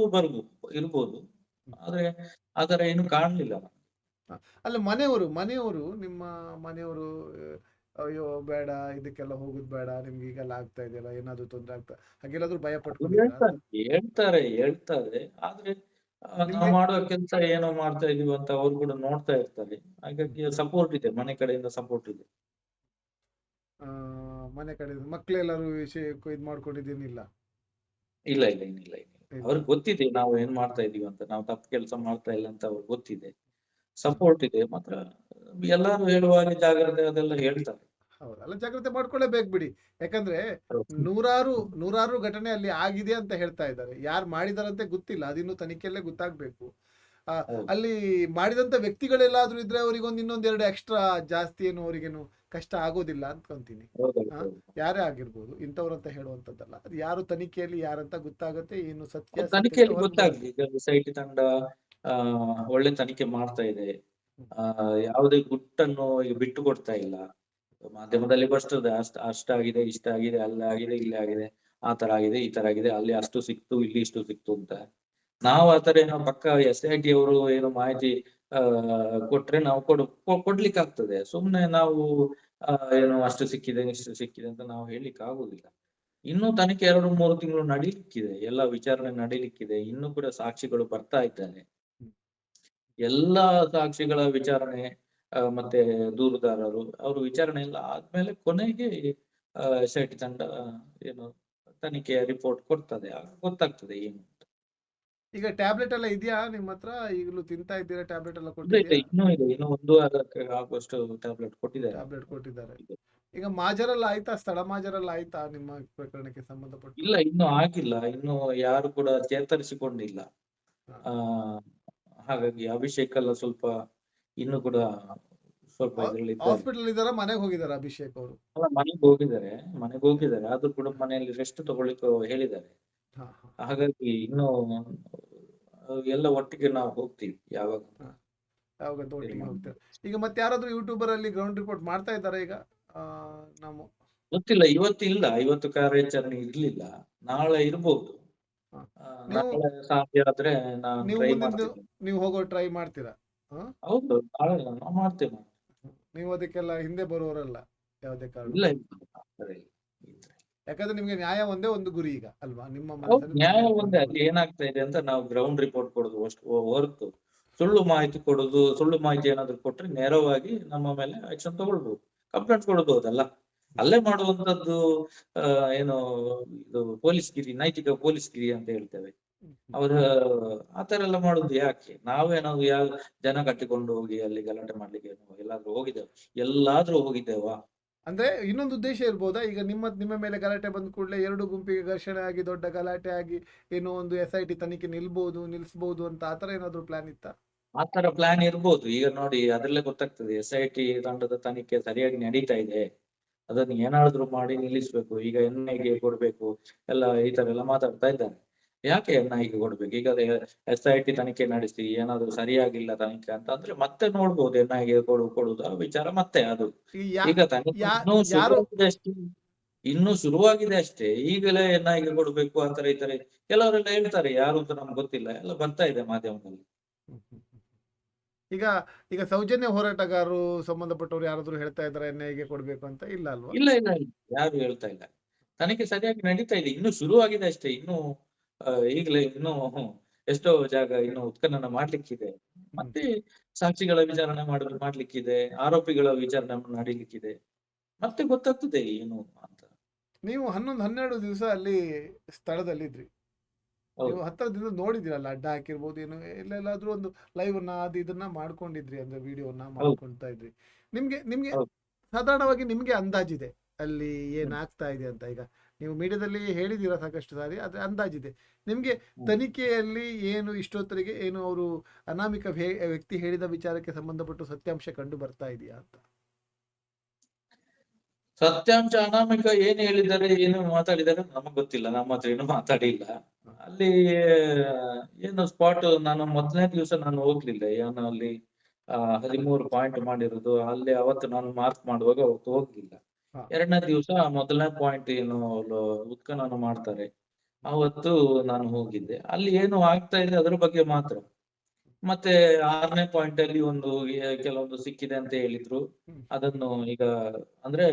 ಇರ್ಬೋದು. ಹ್ಮ್. ಆದ್ರೆ ಆತರ ಏನು ಕಾಣ್ಲಿಲ್ಲ. ಹ. ಅಲ್ಲ, ಮನೆಯವರು ನಿಮ್ಮ ಮನೆಯವರು ಅಯ್ಯೋ ಬೇಡ, ಇದಕ್ಕೆಲ್ಲ ಹೋಗುದು ಬೇಡ, ನಿಮ್ಗೆ ಈಗೆಲ್ಲ ಆಗ್ತಾ ಇದೆಯಲ್ಲ, ಏನಾದ್ರು ತೊಂದರೆ ಆಗ್ತಾ ಹಾಗೆಲ್ಲಾದ್ರೂ ಭಯ ಅದು ಪಟ್ಕೊಂಡಿದ್ರ ಅಂತ? ಹೇಳ್ತಾರೆ. ಆದ್ರೆ ನಾವು ನಿಮ್ಗೆ ಮಾಡುವ ಕೆಲಸ ಏನೋ ಮಾಡ್ತಾ ಇದೀವಿ ಅಂತ ಅವ್ರು ಕೂಡ ನೋಡ್ತಾ ಇರ್ತಾರೆ. ಹ್ಮ್, ಹಾಗಾಗಿ ಸಪೋರ್ಟ್ ಇದೆ, ಮನೆ ಕಡೆಯಿಂದ ಸಪೋರ್ಟ್ ಇದೆ. ಆ, ಮನೆ ಕಡೆ ಮಕ್ಳೆಲ್ಲರೂ ವಿಷಯ ಇದು ಮಾಡ್ಕೊಂಡಿದ್ದೇನಿಲ್ಲ? ಇಲ್ಲ ಇಲ್ಲ ಏನಿಲ್ಲ ಏನಿಲ್ಲ. ಇಲ್ಲ. ಅವ್ರಿಗೆ ಗೊತ್ತಿದೆ ನಾವು ಏನ್ ಮಾಡ್ತಾ ಇದೀವಿ ಅಂತ, ನಾವು ತಪ್ಪು ಕೆಲಸ ಮಾಡ್ತಾ ಇಲ್ಲ ಅಂತ ಅವ್ರಿಗೆ ಗೊತ್ತಿದೆ. ಹ. ಸಪೋರ್ಟ್ ಇದೆ ಮಾತ್ರ. ಎಲ್ಲರೂ ಹೇಳುವಾಗ ಜಾಗ್ರತೆ ಅದೆಲ್ಲ ಹೇಳ್ತಾರೆ. ಹೌದು, ಅಲ್ಲ ಜಾಗ್ರತೆ ಮಾಡ್ಕೊಳ್ಳೇಬೇಕು ಬಿಡಿ. ಯಾಕಂದ್ರೆ ಹೌದು ನೂರಾರು ನೂರಾರು ಘಟನೆ ಅಲ್ಲಿ ಆಗಿದೆ ಅಂತ ಹೇಳ್ತಾ ಇದ್ದಾರೆ. ಯಾರು ಮಾಡಿದಾರಂತೆ ಗೊತ್ತಿಲ್ಲ, ಅದಿನ್ನು ತನಿಖೆಯಲ್ಲೇ ಗೊತ್ತಾಗ್ಬೇಕು. ಆ, ಹೌದು ಅಲ್ಲಿ ಮಾಡಿದಂತ ವ್ಯಕ್ತಿಗಳೆಲ್ಲಾದ್ರೂ ಇದ್ರೆ ಅವರಿಗೊಂದು ಇನ್ನೊಂದೆರಡು ಎಕ್ಸ್ಟ್ರಾ ಜಾಸ್ತಿ ಏನು ಅವರಿಗೇನು ಕಷ್ಟ ಆಗೋದಿಲ್ಲ ಅನ್ಕೊಂತೀನಿ. ಹೌದೌದು ಆ, ಹೌದು. ಯಾರೇ ಆಗಿರ್ಬೋದು, ಇಂಥವ್ರಂತ ಹೇಳುವಂಥದ್ದಲ್ಲ. ಅದು ಯಾರು ತನಿಖೆಯಲ್ಲಿ ಯಾರಂತ ಗೊತ್ತಾಗುತ್ತೆ, ಏನು ಸತ್ಯಾಸತ್ಯತೆ ತನಿಖೆಯಲ್ಲಿ ಹೊರಗೆ ಗೊತ್ತಾಗ್ಲಿ. ಬರುತ್ತೆ. ಈಗ SIT ತಂಡ ಆ ಒಳ್ಳೆ ತನಿಖೆ ಮಾಡ್ತಾ ಇದೆ. ಹ್ಮ್. ಆ ಯಾವುದೇ ಗುಟ್ಟನ್ನು ಈಗ ಬಿಟ್ಟು ಕೊಡ್ತಾ ಇಲ್ಲ. ಮಾಧ್ಯಮದಲ್ಲಿ ಬರ್ತದೆ, ಅಷ್ಟಾಗಿದೆ, ಇಷ್ಟಾಗಿದೆ, ಅಲ್ಲಾಗಿದೆ, ಇಲ್ಲಿ ಆಗಿದೆ, ಆ ತರ ಆಗಿದೆ, ಈ ತರ ಆಗಿದೆ, ಅಲ್ಲಿ ಅಷ್ಟು ಸಿಕ್ತು, ಇಲ್ಲಿ ಇಷ್ಟು ಸಿಕ್ತು ಅಂತ. ನಾವು ಆತರ ಏನೋ ಪಕ್ಕ SIT ಅವರು ಏನೋ ಮಾಹಿತಿ ಆ ಕೊಟ್ರೆ ನಾವು ಕೊಡ್ಲಿಕ್ಕೆ ಆಗ್ತದೆ. ಸುಮ್ನೆ ನಾವು ಏನು ಅಷ್ಟು ಸಿಕ್ಕಿದೆ, ಇಷ್ಟು ಸಿಕ್ಕಿದೆ ಅಂತ ನಾವು ಹೇಳಲಿಕ್ಕೆ ಆಗುದಿಲ್ಲ. ಇನ್ನೂ ತನಿಖೆ 2-3 ತಿಂಗಳು ನಡೀಲಿಕ್ಕಿದೆ, ಎಲ್ಲ ವಿಚಾರಣೆ ನಡೀಲಿಕ್ಕಿದೆ. ಇನ್ನೂ ಕೂಡ ಸಾಕ್ಷಿಗಳು ಬರ್ತಾ ಇದ್ದಾರೆ. ಹ್ಮ್. ಎಲ್ಲಾ ಸಾಕ್ಷಿಗಳ ವಿಚಾರಣೆ, ಮತ್ತೆ ದೂರುದಾರರು ಅವ್ರ ವಿಚಾರಣೆ ಎಲ್ಲ ಆದ್ಮೇಲೆ ಕೊನೆಗೆ SIT ತಂಡ ಏನು ತನಿಖೆಯ ರಿಪೋರ್ಟ್ ಕೊಡ್ತದೆ, ಆಗ ಗೊತ್ತಾಗ್ತದೆ ಏನು ಅಂತ. ಈಗ ಟ್ಯಾಬ್ಲೆಟ್ ಎಲ್ಲ ಇದೆಯಾ ನಿಮ್ಮ ಹತ್ರ? ಈಗಲೂ ತಿಂತಾ ಇದ್ದೀರಾ? ಟ್ಯಾಬ್ಲೆಟ್ ಎಲ್ಲ ಇದೆ, ಕೊಟ್ಟಿದ್ಯಾ? ಇನ್ನೂ ಇದೆ. ಇನ್ನು 1 ವಾರಕ್ಕೆ ಆಗುವಷ್ಟು ಟ್ಯಾಬ್ಲೆಟ್ ಕೊಟ್ಟಿದ್ದಾರೆ. ಟ್ಯಾಬ್ಲೆಟ್ ಕೊಟ್ಟಿದ್ದಾರೆ. ಈಗ ಮಾಜರೆಲ್ಲ ಆಯ್ತಾ? ಸ್ಥಳ ಮಾಜರೆಲ್ಲ ಆಯ್ತಾ ನಿಮ್ಮ ಪ್ರಕರಣಕ್ಕೆ ಸಂಬಂಧಪಟ್ಟು? ಇಲ್ಲ, ಇನ್ನೂ ಆಗಿಲ್ಲ. ಇನ್ನು ಯಾರು ಕೂಡ ಚೇತರಿಸಿಕೊಂಡಿಲ್ಲ. ಹಾ. ಆ ಹಾಗಾಗಿ ಅಭಿಷೇಕ್ ಎಲ್ಲ ಸ್ವಲ್ಪ ಇನ್ನು ಕೂಡ ಸ್ವಲ್ಪ ಇದ್ರಲ್ಲಿ ಇದ್ದಾರೆ. ಹಾಸ್ಪಿಟಲ್ ಇದ್ದಾರಾ, ಮನೆಗೆ ಹೋಗಿದಾರ ಅಭಿಷೇಕ್ ಅವರು? ಅಲ್ಲ, ಮನೆಗೆ ಹೋಗಿದ್ದಾರೆ. ಆದ್ರೂ ಕೂಡ ಮನೆಯಲ್ಲಿ ರೆಸ್ಟ್ ತಗೊಳ್ಳಿಕ್ಕೆ ಹೇಳಿದ್ದಾರೆ. ಹಾ, ಹಾ, ಹಾಗಾಗಿ ಇನ್ನು ಎಲ್ಲ ಒಟ್ಟಿಗೆ ನಾವು ಹೋಗ್ತೀವಿ ಯಾವಾಗ ಹಾ. ಯಾವಾಗಂತ ಒಟ್ಟಿಗೆ ತೀರ್ಮಾನ ಹೋಗ್ತಾರೆ. ಮಾಡಿ. ಈಗ ಮತ್ತೆ ಯಾರಾದ್ರೂ ಯೂಟ್ಯೂಬರ್ ಅಲ್ಲಿ ಗ್ರೌಂಡ್ ರಿಪೋರ್ಟ್ ಮಾಡ್ತಾ ಇದ್ದಾರೆ ಈಗ? ಆ, ನಾವು ಗೊತ್ತಿಲ್ಲ, ಇವತ್ತಿಲ್ಲ, ಇವತ್ತು ಕಾರ್ಯಾಚರಣೆ ಇರ್ಲಿಲ್ಲ. ನಾಳೆ ಇರ್ಬೋದು. ಹಾ. ನೀವು ನಾಳೆ ಸಾಧ್ಯ ಆದ್ರೆ ನಾನು ನೀವು ಟ್ರೈ ಮುಂದಿನ ಮಾಡ್ತೀನಿ. ನೀವು ಹೋಗೋ ಟ್ರೈ ಮಾಡ್ತೀರಾ? ಹಾ. ಹೌದು, ನಾಳೆ ನಾವು ಮಾಡ್ತೇವೆ. ನೀವು ಅದಕ್ಕೆಲ್ಲ ಹಿಂದೆ ಬರುವವರಲ್ಲ ಯಾವುದೇ ಇಲ್ಲ ಕಾರಣಕ್ಕೂ. ಇಲ್ಲ ಆ ಥರ ಇಲ್ಲ. ಯಾಕಂದ್ರೆ ನಿಮ್ಗೆ ನ್ಯಾಯ ಒಂದೇ ಒಂದು ಗುರಿ ಈಗ ಅಲ್ವಾ? ನಿಮ್ಮ ಹೌದು, ಮನಸ್ಸಲ್ಲಿ ನ್ಯಾಯ ನ್ಯಾಯ ಒಂದೇ. ಒಂದೇ ಗುರಿ. ಅಲ್ಲಿ ಏನಾಗ್ತಾ ಇದೆ ಅಂತ ನಾವು ಗ್ರೌಂಡ್ ರಿಪೋರ್ಟ್ ಕೊಡುದು ಅಷ್ಟು ಹೊರತು ಸುಳ್ಳು ಮಾಹಿತಿ ಕೊಡುದು, ಸುಳ್ಳು ಮಾಹಿತಿ ಏನಾದ್ರು ಕೊಟ್ರೆ ನೇರವಾಗಿ ನಮ್ಮ ಮೇಲೆ ಆಕ್ಷನ್ ತಗೊಳ್ಬಹುದು, ಕಂಪ್ಲೇಂಟ್ ಕೊಡ್ಬಹುದಲ್ಲ. ಅಲ್ಲೇ ಮಾಡುವಂತದ್ದು ಆ ಏನು ಇದು ಪೊಲೀಸ್ಗಿರಿ, ನೈತಿಕ ಪೊಲೀಸ್ಗಿರಿ ಅಂತ ಹೇಳ್ತೇವೆ. ಹ್ಮ್, ಹ್ಮ್. ಅವರ ಆತರ ಎಲ್ಲ ಮಾಡುದು ಯಾಕೆ? ನಾವೇನಾದ್ರು ಜನ ಕಟ್ಟಿಕೊಂಡು ಹೋಗಿ ಅಲ್ಲಿ ಗಲಾಟೆ ಮಾಡ್ಲಿಕ್ಕೆ ಎಲ್ಲಾದ್ರೂ ಹೋಗಿದ್ದೇವೆ? ಎಲ್ಲಾದ್ರೂ ಹೋಗಿದ್ದೇವಾ? ಅಂದ್ರೆ ಇನ್ನೊಂದು ಉದ್ದೇಶ ಇರ್ಬೋದಾ? ಈಗ ನಿಮ್ಮ ಮೇಲೆ ಗಲಾಟೆ ಬಂದ ಕೂಡಲೇ ಎರಡು ಗುಂಪಿಗೆ ಘರ್ಷಣೆ ಆಗಿ ದೊಡ್ಡ ಗಲಾಟೆ ಆಗಿ ಏನೋ ಒಂದು SIT ತನಿಖೆ ನಿಲ್ಲಿಸಬಹುದು ಅಂತ ಆತರ ಏನಾದ್ರು ಪ್ಲಾನ್ ಇತ್ತಾ? ಆ ತರ ಪ್ಲಾನ್ ಇರ್ಬೋದು. ಈಗ ನೋಡಿ ಅದ್ರಲ್ಲೇ ಗೊತ್ತಾಗ್ತದೆ SIT ತಂಡದ ತನಿಖೆ ಸರಿಯಾಗಿ ನಡೀತಾ ಇದೆ. ಅದನ್ನು ಏನಾದ್ರು ಮಾಡಿ ನಿಲ್ಲಿಸ್ಬೇಕು. ಈಗ NIA ಕೊಡ್ಬೇಕು. ಎಲ್ಲ ಈ ತರ ಎಲ್ಲ ಮಾತಾಡ್ತಾ ಇದ್ದಾರೆ. ಯಾಕೆ NIA ಕೊಡ್ಬೇಕು? ಈಗ SIT ತನಿಖೆ ನಡೆಸಿ ಏನಾದ್ರು ಸರಿಯಾಗಿಲ್ಲ ತನಿಖೆ ಅಂತ ಅಂದ್ರೆ ಮತ್ತೆ ನೋಡ್ಬೋದು NIA ಕೊಡುದು ಆ ವಿಚಾರ ಮತ್ತೆ ಅದು. ಈ ಯಾ ಈಗ ತನಿಖೆ ಯಾ ಇನ್ನೂ ಯಾರು ಶುರುವಾಗಿದೆ ಅಷ್ಟೇ. ಇನ್ನೂ ಶುರುವಾಗಿದೆ ಅಷ್ಟೇ. ಈಗಲೇ NIA ಕೊಡ್ಬೇಕು ಆ ತರ ಈ ತರ ಕೆಲವರೆಲ್ಲ ಹೇಳ್ತಾರೆ. ಯಾರು ಅಂತ ನಮ್ಗೆ ಗೊತ್ತಿಲ್ಲ. ಎಲ್ಲ ಬರ್ತಾ ಇದೆ ಮಾಧ್ಯಮದಲ್ಲಿ. ಹ್ಮ್, ಹ್ಮ್, ಹ್ಮ್. ಈಗ ಈಗ ಸೌಜನ್ಯ ಹೋರಾಟಗಾರರು ಸಂಬಂಧಪಟ್ಟವ್ರು ಯಾರಾದ್ರೂ ಹೇಳ್ತಾ ಇದ್ದಾರೆ NIA ಕೊಡ್ಬೇಕು ಅಂತ? ಇಲ್ಲ ಅಲ್ವಾ? ಇಲ್ಲ ಇಲ್ಲ ಇಲ್ಲ. ಯಾರು ಹೇಳ್ತಾ ಇಲ್ಲ. ತನಿಖೆ ಸರಿಯಾಗಿ ನಡೀತಾ ಇದೆ. ಇನ್ನೂ ಶುರುವಾಗಿದೆ ಅಷ್ಟೇ. ಇನ್ನೂ ಈಗಲೇ ಇನ್ನೂ ಎಷ್ಟೋ ಜಾಗ ಇನ್ನು ಉತ್ಖನನ ಮಾಡ್ಲಿಕ್ಕಿದೆ. ಹ್ಮ್. ಮತ್ತೆ ಸಾಕ್ಷಿಗಳ ವಿಚಾರಣೆ ಮಾಡ್ಲಿಕ್ಕಿದೆ. ಆರೋಪಿಗಳ ವಿಚಾರಣೆ ನಡೀಲಿಕ್ಕಿದೆ. ಮತ್ತೆ ಗೊತ್ತಾಗ್ತದೆ ಏನು ಅಂತ. ನೀವು 11-12 ದಿವಸ ಅಲ್ಲಿ ಸ್ಥಳದಲ್ಲಿದ್ರಿ. ನೀವು ಹೌದು. ಹತ್ತಿರದಿಂದ ನೋಡಿದಿರಲ್ಲ, ಅಡ್ಡ ಹಾಕಿರ್ಬೋದು, ಏನು ಎಲ್ಲೆಲ್ಲಾದ್ರೂ ಒಂದು ಲೈವ್ ಅದು ಇದನ್ನ ಮಾಡ್ಕೊಂಡಿದ್ರಿ, ಅಂದ್ರೆ ವಿಡಿಯೋನ ಹೌದು. ಮಾಡ್ಕೊಳ್ತಾ ಇದ್ರಿ. ನಿಮ್ಗೆ ನಿಮ್ಗೆ ಹೌದು. ಸಾಧಾರಣವಾಗಿ ನಿಮ್ಗೆ ಅಂದಾಜಿದೆ ಅಲ್ಲಿ ಹ್ಮ್. ಏನಾಗ್ತಾ ಇದೆ ಅಂತ. ಈಗ ನೀವು ಮೀಡಿಯಾದಲ್ಲಿ ಹೇಳಿದ್ದೀರಾ ಸಾಕಷ್ಟು ಸಾರಿ, ಆದ್ರೆ ಅಂದಾಜಿದೆ ನಿಮ್ಗೆ ಹ್ಮ್. ತನಿಖೆಯಲ್ಲಿ ಏನು ಇಷ್ಟೊತ್ತರಿಗೆ ಏನು ಅವರು ಅನಾಮಿಕ ವ್ಯಕ್ತಿ ಹೇಳಿದ ವಿಚಾರಕ್ಕೆ ಸಂಬಂಧಪಟ್ಟು ಸತ್ಯಾಂಶ ಕಂಡು ಬರ್ತಾ ಇದೆಯಾ ಅಂತ? ಸತ್ಯಾಂಶ ಅನಾಮಿಕ ಏನ್ ಹೇಳಿದ್ದಾರೆ ಏನು ಮಾತಾಡಿದ್ದಾರೆ ನಮಗ್ ಗೊತ್ತಿಲ್ಲ. ನಮ್ಮ ಹತ್ರ ಏನು ಮಾತಾಡಿಲ್ಲ. ಅಲ್ಲಿ ಏನು ಸ್ಪಾಟ್ ನಾನು ಮೊದಲನೇ ದಿವಸ ನಾನು ಹೋಗ್ಲಿಲ್ಲ. ಏನು ಅಲ್ಲಿ 13 ಪಾಯಿಂಟ್ ಮಾಡಿರೋದು ಅಲ್ಲಿ ಅವತ್ತು ನಾನು ಮಾರ್ಕ್ ಮಾಡುವಾಗ ಅವತ್ತು ಹೋಗ್ಲಿಲ್ಲ. ಹಾ. ಎರಡನೇ ದಿವಸ ಮೊದಲನೇ ಪಾಯಿಂಟ್ ಏನು ಉತ್ಖನನ ಮಾಡ್ತಾರೆ ಅವತ್ತು ನಾನು ಹೋಗಿದ್ದೆ. ಅಲ್ಲಿ ಏನು ಆಗ್ತಾ ಇದೆ ಅದ್ರ ಬಗ್ಗೆ ಮಾತ್ರ. ಮತ್ತೆ 6ನೇ ಪಾಯಿಂಟ್ ಅಲ್ಲಿ ಒಂದು ಕೆಲವೊಂದು ಸಿಕ್ಕಿದೆ ಅಂತ ಹೇಳಿದ್ರು. ಹ್ಮ್. ಅದನ್ನು ಈಗ ಅಂದ್ರೆ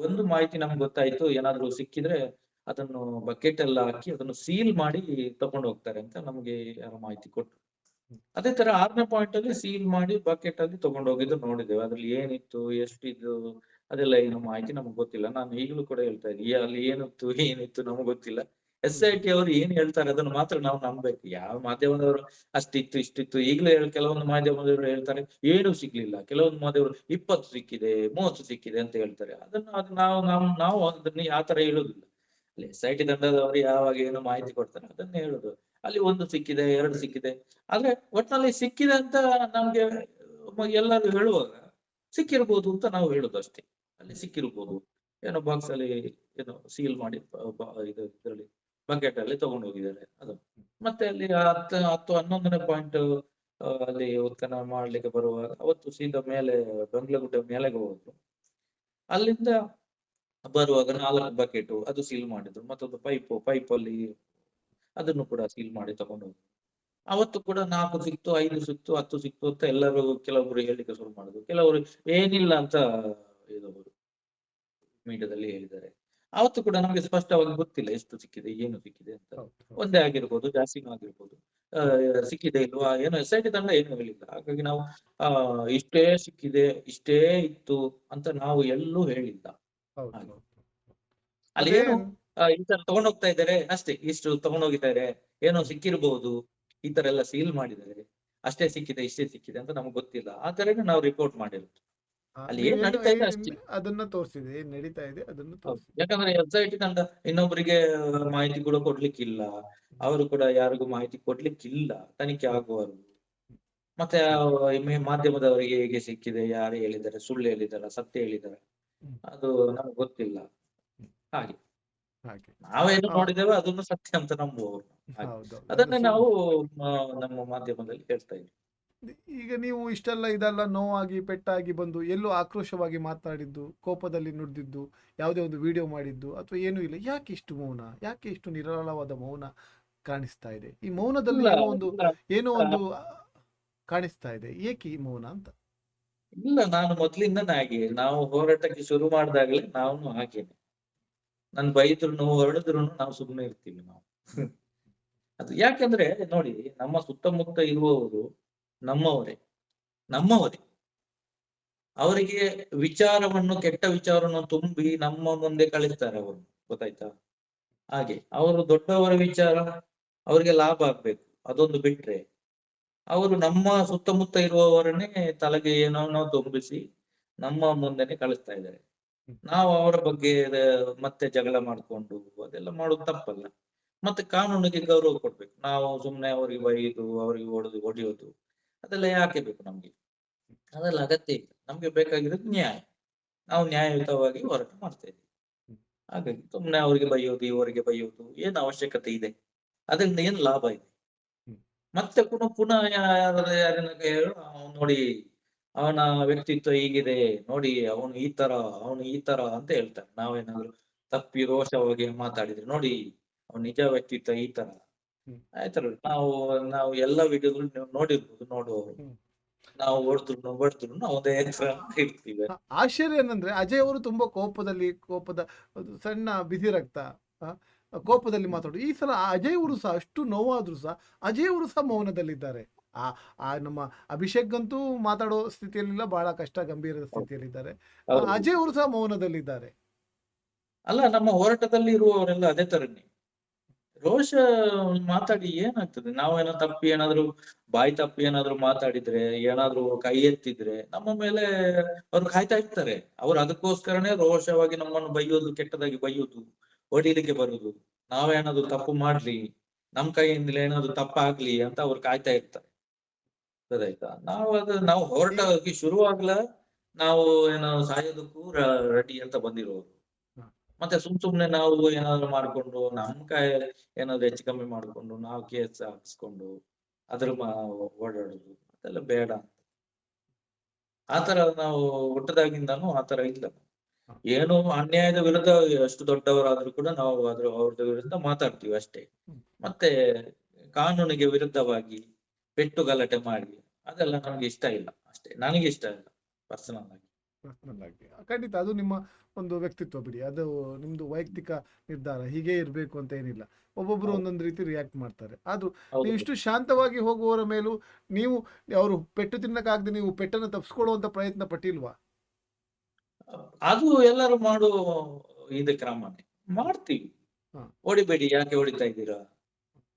ಒಂದು ಮಾಹಿತಿ ನಮ್ಗೆ ಗೊತ್ತಾಯ್ತು. ಏನಾದ್ರು ಸಿಕ್ಕಿದ್ರೆ ಅದನ್ನು ಬಕೆಟ್ ಎಲ್ಲ ಹಾಕಿ ಅದನ್ನು ಸೀಲ್ ಮಾಡಿ ತಕೊಂಡು ಹೋಗ್ತಾರೆ ಅಂತ ನಮ್ಗೆ ಯಾರೋ ಮಾಹಿತಿ ಕೊಟ್ರು. ಅದೇ ತರ 6ನೇ ಪಾಯಿಂಟ್ ಅಲ್ಲಿ ಸೀಲ್ ಮಾಡಿ ಬಕೆಟ್ ಅಲ್ಲಿ ತಗೊಂಡು ಹೋಗಿದ್ದು ನೋಡಿದ್ದೇವೆ. ಅದ್ರಲ್ಲಿ ಏನಿತ್ತು, ಎಷ್ಟಿದ್ದು ಅದೆಲ್ಲ ಏನು ಮಾಹಿತಿ ನಮ್ಗೆ ಗೊತ್ತಿಲ್ಲ. ನಾನು ಈಗಲೂ ಕೂಡ ಹೇಳ್ತಾ ಇದ್ದೀನಿ. ಅಲ್ಲಿ ಏನಿತ್ತು ನಮ್ಗೆ ಗೊತ್ತಿಲ್ಲ. SIT ಅವರು ಏನ್ ಹೇಳ್ತಾರೆ ಅದನ್ನು ಮಾತ್ರ ನಾವು ನಂಬ್ಬೇಕು. ಯಾವ ಮಾಧ್ಯಮದವರು ಅಷ್ಟಿತ್ತು ಇಷ್ಟಿತ್ತು ಈಗಲೂ ಕೆಲವೊಂದು ಮಾಧ್ಯಮದವರು ಹೇಳ್ತಾರೆ ಏನು ಸಿಗ್ಲಿಲ್ಲ. ಕೆಲವೊಂದು ಮಾಧ್ಯಮದವರು 20 ಸಿಕ್ಕಿದೆ 30 ಸಿಕ್ಕಿದೆ ಅಂತ ಹೇಳ್ತಾರೆ. ಅದು ನಾವು ಅದನ್ನ ಆ ತರ ಹೇಳುದಿಲ್ಲ. ಅಲ್ಲಿ SIT ತಂಡದವರು ಯಾವಾಗ ಏನು ಮಾಹಿತಿ ಕೊಡ್ತಾರೆ ಅದನ್ನೇ ಹೇಳುದು. ಅಲ್ಲಿ 1 ಸಿಕ್ಕಿದೆ 2 ಸಿಕ್ಕಿದೆ. ಆದ್ರೆ ಒಟ್ನಲ್ಲಿ ಸಿಕ್ಕಿದೆ ಅಂತ ನಮ್ಗೆ ಎಲ್ಲರೂ ಹೇಳುವಾಗ ಸಿಕ್ಕಿರ್ಬೋದು ಅಂತ ನಾವು ಹೇಳುದು ಅಷ್ಟೇ. ಅಲ್ಲಿ ಸಿಕ್ಕಿರ್ಬೋದು. ಏನೋ ಬಾಕ್ಸ್ ಅಲ್ಲಿ ಏನೋ ಸೀಲ್ ಮಾಡಿ ಇದು ಇದ್ರಲ್ಲಿ ಬಕೆಟ್ ಅಲ್ಲಿ ತಗೊಂಡು ಹೋಗಿದ್ದಾರೆ ಅದು. ಮತ್ತೆ ಅಲ್ಲಿ 11ನೇ ಪಾಯಿಂಟ್ ಅಲ್ಲಿ ಉತ್ಖನನ ಮಾಡ್ಲಿಕ್ಕೆ ಬರುವಾಗ ಅವತ್ತು ಸೀದಾ ಮೇಲೆ ಬಂಗ್ಲೆಗುಡ್ಡೆ ಮೇಲೆಗೆ ಹೋದ್ರು. ಅಲ್ಲಿಂದ ಬರುವಾಗ 4 ಬಕೆಟ್ ಅದು ಸೀಲ್ ಮಾಡಿದ್ರು. ಮತ್ತೊಂದು ಪೈಪ್ ಅಲ್ಲಿ ಅದನ್ನು ಕೂಡ ಸೀಲ್ ಮಾಡಿ ತಗೊಂಡು ಹೋದ್ರು. ಅವತ್ತು ಕೂಡ 4 ಸಿಕ್ತು, 5 ಸಿಕ್ತು, 10 ಸಿಕ್ತು ಅಂತ ಎಲ್ಲರೂ ಕೆಲವೊಬ್ರು ಹೇಳಿಕ್ಕೆ ಶುರು ಮಾಡಿದ್ರು. ಕೆಲವರು ಏನಿಲ್ಲ ಅಂತ ಇದು ಮೀಡಿಯಾದಲ್ಲಿ ಹೇಳಿದ್ದಾರೆ. ಅವತ್ತು ಕೂಡ ನಮಗೆ ಸ್ಪಷ್ಟವಾಗಿ ಗೊತ್ತಿಲ್ಲ ಎಷ್ಟು ಸಿಕ್ಕಿದೆ, ಏನು ಸಿಕ್ಕಿದೆ ಅಂತ. ಹೌದು, ಹೌದು. ಒಂದೇ ಆಗಿರ್ಬೋದು, ಜಾಸ್ತಿನೂ ಆಗಿರ್ಬೋದು. ಸಿಕ್ಕಿದೆ ಇಲ್ವಾ ಏನೋ SIT ತಂಡ ಏನು ಹೇಳಿಲ್ಲ. ಹಾಗಾಗಿ ನಾವು ಇಷ್ಟೇ ಸಿಕ್ಕಿದೆ, ಇಷ್ಟೇ ಇತ್ತು ಅಂತ ನಾವು ಎಲ್ಲೂ ಹೇಳಿಲ್ಲ. ಹೌದು, ಹಾಗೆ. ಹೌದು. ಅಲ್ಲಿ ಅದೇ. ಏನು ಈ ತರ ತಗೊಂಡೋಗ್ತಾ ಇದ್ದಾರೆ ಅಷ್ಟೇ. ಇಷ್ಟು ತಗೊಂಡೋಗಿದ್ದಾರೆ, ಏನೋ ಸಿಕ್ಕಿರ್ಬಹುದು. ಈ ತರ ಎಲ್ಲ ಸೀಲ್ ಮಾಡಿದ್ದಾರೆ. ಅಷ್ಟೇ ಸಿಕ್ಕಿದೆ, ಇಷ್ಟೇ ಸಿಕ್ಕಿದೆ ಅಂತ ನಮ್ಗೆ ಗೊತ್ತಿಲ್ಲ. ಆ ತರನೇ ನಾವು ರಿಪೋರ್ಟ್ ಮಾಡಿರೋದು. ಅಲ್ಲಿ ಏನ್ ನೀವೇನು ನಡೀತಾ ಇದೆ ಅಷ್ಟೇ. ಅದನ್ನ ತೋರಿಸಿದೆ, ಏನ್ ನಡೀತಾ ಇದೆ ಅದನ್ನು ಹೌದು. ತೋರಿಸಿದೆ. ಯಾಕಂದ್ರೆ SIT ತಂಡ ಇನ್ನೊಬ್ಬರಿಗೆ ಮಾಹಿತಿ ಕೂಡ ಕೊಡ್ಲಿಕ್ಕಿಲ್ಲ. ಅವರು ಕೂಡ ಯಾರಿಗೂ ಮಾಹಿತಿ ಕೊಡ್ಲಿಕ್ಕಿಲ್ಲ ತನಿಖೆ ಆಗುವವರೆಗೂ. ಮತ್ತೆ ಮಾಧ್ಯಮದವರಿಗೆ ಹೇಗೆ ಸಿಕ್ಕಿದೆ, ಯಾರು ಹೇಳಿದ್ದಾರೆ, ಸುಳ್ಳು ಹೇಳಿದಾರ, ಸತ್ಯ ಹೇಳಿದಾರ, ಹ್ಮ್. ಅದು ನಮ್ಗೆ ಗೊತ್ತಿಲ್ಲ. ಹ್ಮ್. ಹಾಗೆ ಹಾಗೆ. ನಾವೇನು ಆ, ನೋಡಿದ್ದೇವೆ ಅದನ್ನು ಸತ್ಯ ಅಂತ ನಂಬುವವರು. ಹಾಗೆ ಹೌದೌದು. ಅದು ಅದನ್ನೇ ನಾವು ನಮ್ಮ ಮಾಧ್ಯಮದಲ್ಲಿ ಹೇಳ್ತಾ ಇದ್ವಿ. ಈಗ ನೀವು ಇಷ್ಟೆಲ್ಲ ಇದೆಲ್ಲ ನೋವಾಗಿ ಪೆಟ್ಟಾಗಿ ಬಂದು ಎಲ್ಲೋ ಆಕ್ರೋಶವಾಗಿ ಮಾತನಾಡಿದ್ದು, ಕೋಪದಲ್ಲಿ ನುಡಿದಿದ್ದು, ಯಾವುದೇ ಒಂದು ವಿಡಿಯೋ ಮಾಡಿದ್ದು ಅಥವಾ ಏನೂ ಇಲ್ಲ, ಯಾಕೆ ಇಷ್ಟು ಮೌನ? ಯಾಕೆ ಇಷ್ಟು ನಿರಾಳವಾದ ಮೌನ ಕಾಣಿಸ್ತಾ ಇದೆ? ಈ ಮೌನದಲ್ಲಿ ಇಲ್ಲ ಏನೋ ಇಲ್ಲ ಒಂದು ಕಾಣಿಸ್ತಾ ಇದೆ. ಏಕೆ ಈ ಮೌನ ಅಂತ? ಇಲ್ಲ ನಾನು ಮೊದ್ಲಿಂದನೇ ಹಾಗೆ. ನಾವು ಹೋರಾಟಕ್ಕೆ ಶುರು ಮಾಡಿದಾಗಲೇ ನಾವು ಹಾಗೇನೆ. ನನ್ ಬೈದ್ರುನು ಹೊಡೆದ್ರುನು ನಾವು ಸುಮ್ಮನೆ ಇರ್ತೀವಿ ನಾವು. ಅದು ಯಾಕಂದ್ರೆ ನೋಡಿ ನಮ್ಮ ಸುತ್ತಮುತ್ತ ಇರುವವರು ನಮ್ಮವರೇ ನಮ್ಮವರೇ. ಅವರಿಗೆ ವಿಚಾರವನ್ನು ಕೆಟ್ಟ ವಿಚಾರವನ್ನು ತುಂಬಿ ನಮ್ಮ ಮುಂದೆ ಕಳಿಸ್ತಾರೆ ಅವರು. ಗೊತ್ತಾಯ್ತಾ? ಹಾಗೆ ಅವರು ದೊಡ್ಡವರ ವಿಚಾರ ಅವರಿಗೆ ಲಾಭ ಆಗ್ಬೇಕು ಅದೊಂದು ಬಿಟ್ರೆ ಅವರು ನಮ್ಮ ಸುತ್ತಮುತ್ತ ಇರುವವರನ್ನೇ ತಲೆಗೆ ಏನೋ ತುಂಬಿಸಿ ನಮ್ಮ ಮುಂದೆನೆ ಕಳಿಸ್ತಾ ಇದ್ದಾರೆ. ಹ್ಮ್. ನಾವು ಅವರ ಬಗ್ಗೆ ಮತ್ತೆ ಜಗಳ ಮಾಡ್ಕೊಂಡು ಅದೆಲ್ಲ ಮಾಡೋದು ತಪ್ಪಲ್ಲ. ಮತ್ತೆ ಕಾನೂನಿಗೆ ಗೌರವ ಕೊಡ್ಬೇಕು. ನಾವು ಸುಮ್ನೆ ಅವರಿಗೆ ಬೈದು, ಅವರಿಗೆ ಹೊಡೆಯೋದು ಅದೆಲ್ಲ ಯಾಕೆ ಬೇಕು ನಮ್ಗೆ? ಅದೆಲ್ಲ ಅಗತ್ಯ ಇಲ್ಲ. ನಮ್ಗೆ ಬೇಕಾಗಿರೋದು ನ್ಯಾಯ. ನಾವು ನ್ಯಾಯಯುತವಾಗಿ ಹೋರಾಟ ಮಾಡ್ತಾ ಇದ್ದೀವಿ. ಹ್ಮ್. ಹಾಗಾಗಿ ಸುಮ್ನೆ ಅವರಿಗೆ ಬೈಯೋದು, ಇವರಿಗೆ ಬೈಯೋದು ಏನು ಅವಶ್ಯಕತೆ ಇದೆ? ಅದರಿಂದ ಏನು ಲಾಭ ಇದೆ? ಹ್ಮ್. ಮತ್ತೆ ಪುನಃ ಯಾರನ್ನ ಕೇಳು ನೋಡಿ ಅವನ ವ್ಯಕ್ತಿತ್ವ ಹೀಗಿದೆ, ನೋಡಿ ಅವನು ಈ ತರ ಅಂತ ಹೇಳ್ತಾರೆ. ನಾವೇನಾದ್ರು ತಪ್ಪಿ ರೋಷವಾಗಿ ಮಾತಾಡಿದ್ರೆ ನೋಡಿ ಅವನ ನಿಜ ವ್ಯಕ್ತಿತ್ವ ಈ ತರ. ಹ್ಮ್. ಆಯ್ತಲ್ಲ ನಾವು ಎಲ್ಲಾ ವಿಡಿಯೋಗಳು ನೀವು ನೋಡಿರ್ಬೋದು ನೋಡುವವರು. ಹ್ಮ್. ನಾವು ಬಡಿದ್ರು ಒಂದೇ ತರ ಇರ್ತೀವಿ. ಆಶ್ಚರ್ಯ ಏನಂದ್ರೆ ಅಜಯ್ ಅವರು ತುಂಬಾ ಕೋಪದ ಒಂದು ಸಣ್ಣ ಬಿಸಿ ರಕ್ತ, ಆ, ಕೋಪದಲ್ಲಿ ಮಾತಾಡೋದು. ಈ ಸಲ ಅಜಯ್ ಅವರು ಸಹ ಅಷ್ಟು ನೋವಾದ್ರೂ ಸಹ ಅಜಯ್ ಅವರು ಸಹ ಮೌನದಲ್ಲಿದ್ದಾರೆ. ಆ ಆ ನಮ್ಮ ಅಭಿಷೇಕ್ ಅಂತೂ ಮಾತಾಡೋ ಸ್ಥಿತಿಯಲ್ಲಿಲ್ಲ, ಬಹಳ ಕಷ್ಟ ಗಂಭೀರದ ಸ್ಥಿತಿಯಲ್ಲಿದ್ದಾರೆ. ಹೌದು. ಅಜಯ್ ಅವರು ಸಹ ಮೌನದಲ್ಲಿದ್ದಾರೆ. ಅಲ್ಲ ನಮ್ಮ ಹೋರಾಟದಲ್ಲಿ ಇರುವವರೆಲ್ಲ ಅದೇ ತರನೇ. ರೋಷ ಮಾತಾಡಿ ಏನಾಗ್ತದೆ? ಏನಾದ್ರು ಬಾಯಿ ತಪ್ಪಿ ಏನಾದ್ರು ಮಾತಾಡಿದ್ರೆ, ಏನಾದ್ರು ಕೈ ಎತ್ತಿದ್ರೆ ನಮ್ಮ ಮೇಲೆ ಅವ್ರು ಕಾಯ್ತಾ ಇರ್ತಾರೆ. ಅವ್ರು ಅದಕ್ಕೋಸ್ಕರನೇ ರೋಷವಾಗಿ ನಮ್ಮನ್ನು ಬೈಯೋದು, ಕೆಟ್ಟದಾಗಿ ಬೈಯೋದು, ಹೊಡಿಲಿಕ್ಕೆ ಬರುದು. ನಾವೇನಾದ್ರು ತಪ್ಪು ಮಾಡ್ಲಿ, ನಮ್ ಕೈಯಿಂದಲೇ ಏನಾದ್ರು ತಪ್ಪಾಗ್ಲಿ ಅಂತ ಅವ್ರು ಕಾಯ್ತಾ ಇರ್ತಾರೆ. ಗೊತ್ತಾಯ್ತಾ? ನಾವು ಈಗ ಹೋರಾಟಕ್ಕೆ ಶುರುವಾಗ್ಲ ನಾವು ಏನೋ ಸಾಯೋದಕ್ಕೂ ರೆಡಿ ಅಂತ ಬಂದಿರೋರು. ಹ, ಮತ್ತೆ ಸುಮ್ನೆ ನಾವು ಏನಾದ್ರು ಮಾಡ್ಕೊಂಡು ನಮ್ ಕೈ ಏನಾದ್ರು ಹೆಚ್ಚು ಕಮ್ಮಿ ಮಾಡ್ಕೊಂಡು ನಾವು ಕೇಸ್ ಹಾಕ್ಸ್ಕೊಂಡು ಓಡಾಡುದು ಅದೆಲ್ಲ ಬೇಡ. ಆತರ ನಾವು ಹುಟ್ಟದಾಗಿಂದಾನು ಆತರ ಇಲ್ಲ. ಹ, ಏನು ಅನ್ಯಾಯದ ವಿರುದ್ಧ ಎಷ್ಟು ದೊಡ್ಡವರಾದ್ರೂ ಕೂಡ ನಾವು ಅವ್ರದ್ದು ವಿರುದ್ಧ ಮಾತಾಡ್ತೀವಿ ಅಷ್ಟೇ. ಹ್ಮ್. ಮತ್ತೆ ಕಾನೂನಿಗೆ ವಿರುದ್ಧವಾಗಿ ಪೆಟ್ಟು ಗಲಾಟೆ ಮಾಡಿ ಅದೆಲ್ಲ ನಮ್ಗೆ ಇಷ್ಟ ಇಲ್ಲ ಅಷ್ಟೇ. ನನಗೆ ಇಷ್ಟ ಇಲ್ಲ ಪರ್ಸನಲ್ ಆಗಿ. ಪರ್ಸನಲ್ ಆಗಿ ಖಂಡಿತ ಅದು ನಿಮ್ಮ ಒಂದು ವ್ಯಕ್ತಿತ್ವ ಬಿಡಿ, ಅದು ನಿಮ್ದು ವೈಯಕ್ತಿಕ ನಿರ್ಧಾರ. ಹೀಗೆ ಇರಬೇಕು ಅಂತ ಏನಿಲ್ಲ, ಒಬ್ಬೊಬ್ರು ಹೌದು ಒಂದೊಂದು ರೀತಿ ರಿಯಾಕ್ಟ್ ಮಾಡ್ತಾರೆ. ಆದ್ರೂ ಹೌದು ನೀವು ಇಷ್ಟು ಶಾಂತವಾಗಿ ಹೋಗುವವರ ಮೇಲೂ ನೀವು ಅವರು ಪೆಟ್ಟು ತಿನ್ನಕ್ಕಾಗದೆ ನೀವು ಪೆಟ್ಟನ್ನು ತಪ್ಪಿಸ್ಕೊಳ್ಳುವಂತ ಪ್ರಯತ್ನ ಪಟ್ಟಿಲ್ವಾ? ಅದು ಎಲ್ಲರೂ ಮಾಡುವ ಇದು ಕ್ರಮನೇ ಮಾಡ್ತೀವಿ. ಹ. ಹೊಡಿಬೇಡಿ, ಯಾಕೆ ಹೊಡಿತಾ ಇದ್ದೀರಾ?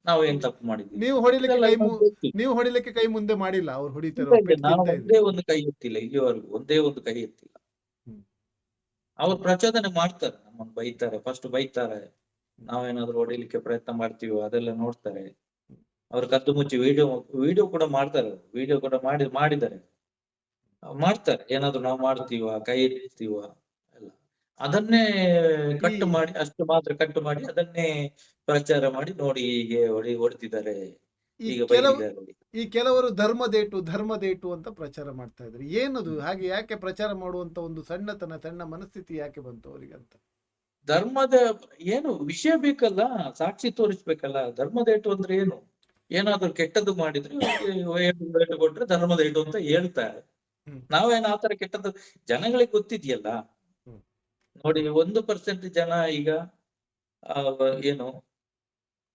ನಾವೇನ್ ನೀವು ತಪ್ಪು ಮಾಡಿದೀವಿ? ನೀವು ಹೊಡಿಲಿಕ್ಕೆ ಇದೆಲ್ಲ ಕೈ ನಮ್ಗೆ ಗೊತ್ತಿಲ್ಲ. ನೀವು ಹೊಡಿಲಿಕ್ಕೆ ಕೈ ಮುಂದೆ ಮಾಡಿಲ್ಲ, ಅವ್ರು ಇಲ್ಲ ಹೊಡಿತಾರೋ ಇಲ್ಲ, ಪೆಟ್ಟು ನಾವು ತಿಂತಾ ಒಂದೇ ಇದ್ರಿ. ಒಂದು ಕೈ ಎತ್ತಿಲ್ಲ ಇಲ್ಲಿವರೆಗೂ, ಒಂದೇ ಒಂದು ಕೈ ಎತ್ತಿಲ್ಲ. ಹ್ಮ್. ಅವ್ರು ಪ್ರಚೋದನೆ ಮಾಡ್ತಾರೆ, ನಮ್ಮನ್ನು ಬೈತಾರೆ, ಫಸ್ಟ್ ಬೈತಾರೆ. ಹ್ಮ್. ನಾವೇನಾದ್ರು ಹೊಡಿಲಿಕ್ಕೆ ಪ್ರಯತ್ನ ಮಾಡ್ತೀವೋ ಅದೆಲ್ಲ ನೋಡ್ತಾರೆ. ಹ್ಮ್. ಅವ್ರು ಕದ್ದು ಮುಚ್ಚಿ ವಿಡಿಯೋ ಕೂಡ ಮಾಡ್ತಾರೆ. ವಿಡಿಯೋ ಕೂಡ ಮಾಡಿದ್ದಾರೆ. ಮಾಡ್ತಾರೆ. ಏನಾದ್ರು ನಾವು ಮಾಡ್ತೀವ, ಕೈ ಎತ್ತೀವ ಎಲ್ಲ. ಅದನ್ನೇ ಈ ಕಟ್ಟು ಮಾಡಿ, ಅಷ್ಟು ಮಾತ್ರ ಕಟ್ಟು ಮಾಡಿ ಅದನ್ನೇ ಪ್ರಚಾರ ಮಾಡಿ ನೋಡಿ ಹೀಗೆ ಹೊಡ್ತಿದ್ದಾರೆ, ಈ ಈಗ ಕೆಲವು ಬೈದಿದ್ದಾರೆ. ಈ ಕೆಲವರು ಧರ್ಮದೇಟು ಅಂತ ಪ್ರಚಾರ ಮಾಡ್ತಾ ಇದ್ರು. ಏನದು ಹಾಗೆ ಯಾಕೆ ಪ್ರಚಾರ ಮಾಡುವಂತ ಒಂದು ಸಣ್ಣ ಮನಸ್ಥಿತಿ ಯಾಕೆ ಬಂತು ಅವರಿಗಂತ? ಧರ್ಮದ ಏನು ವಿಷಯ ಬೇಕಲ್ಲ, ಸಾಕ್ಷಿ ತೋರಿಸ್ಬೇಕಲ್ಲ. ಧರ್ಮದ ಏಟು ಅಂದ್ರೆ ಏನು? ಏನಾದ್ರು ಕೆಟ್ಟದ್ದು ಮಾಡಿದ್ರೆ ಏಟು ಕೊಟ್ರೆ ಧರ್ಮದ ಏಟು ಅಂತ ಹೇಳ್ತಾರೆ. ಹ್ಮ್. ನಾವೇನು ಆತರ ಕೆಟ್ಟದ್ದು ಜನಗಳಿಗೆ ಗೊತ್ತಿದ್ಯಲ್ಲ. ಹ್ಮ್. ನೋಡಿ 1% ಜನ ಈಗ ಆ, ಏನು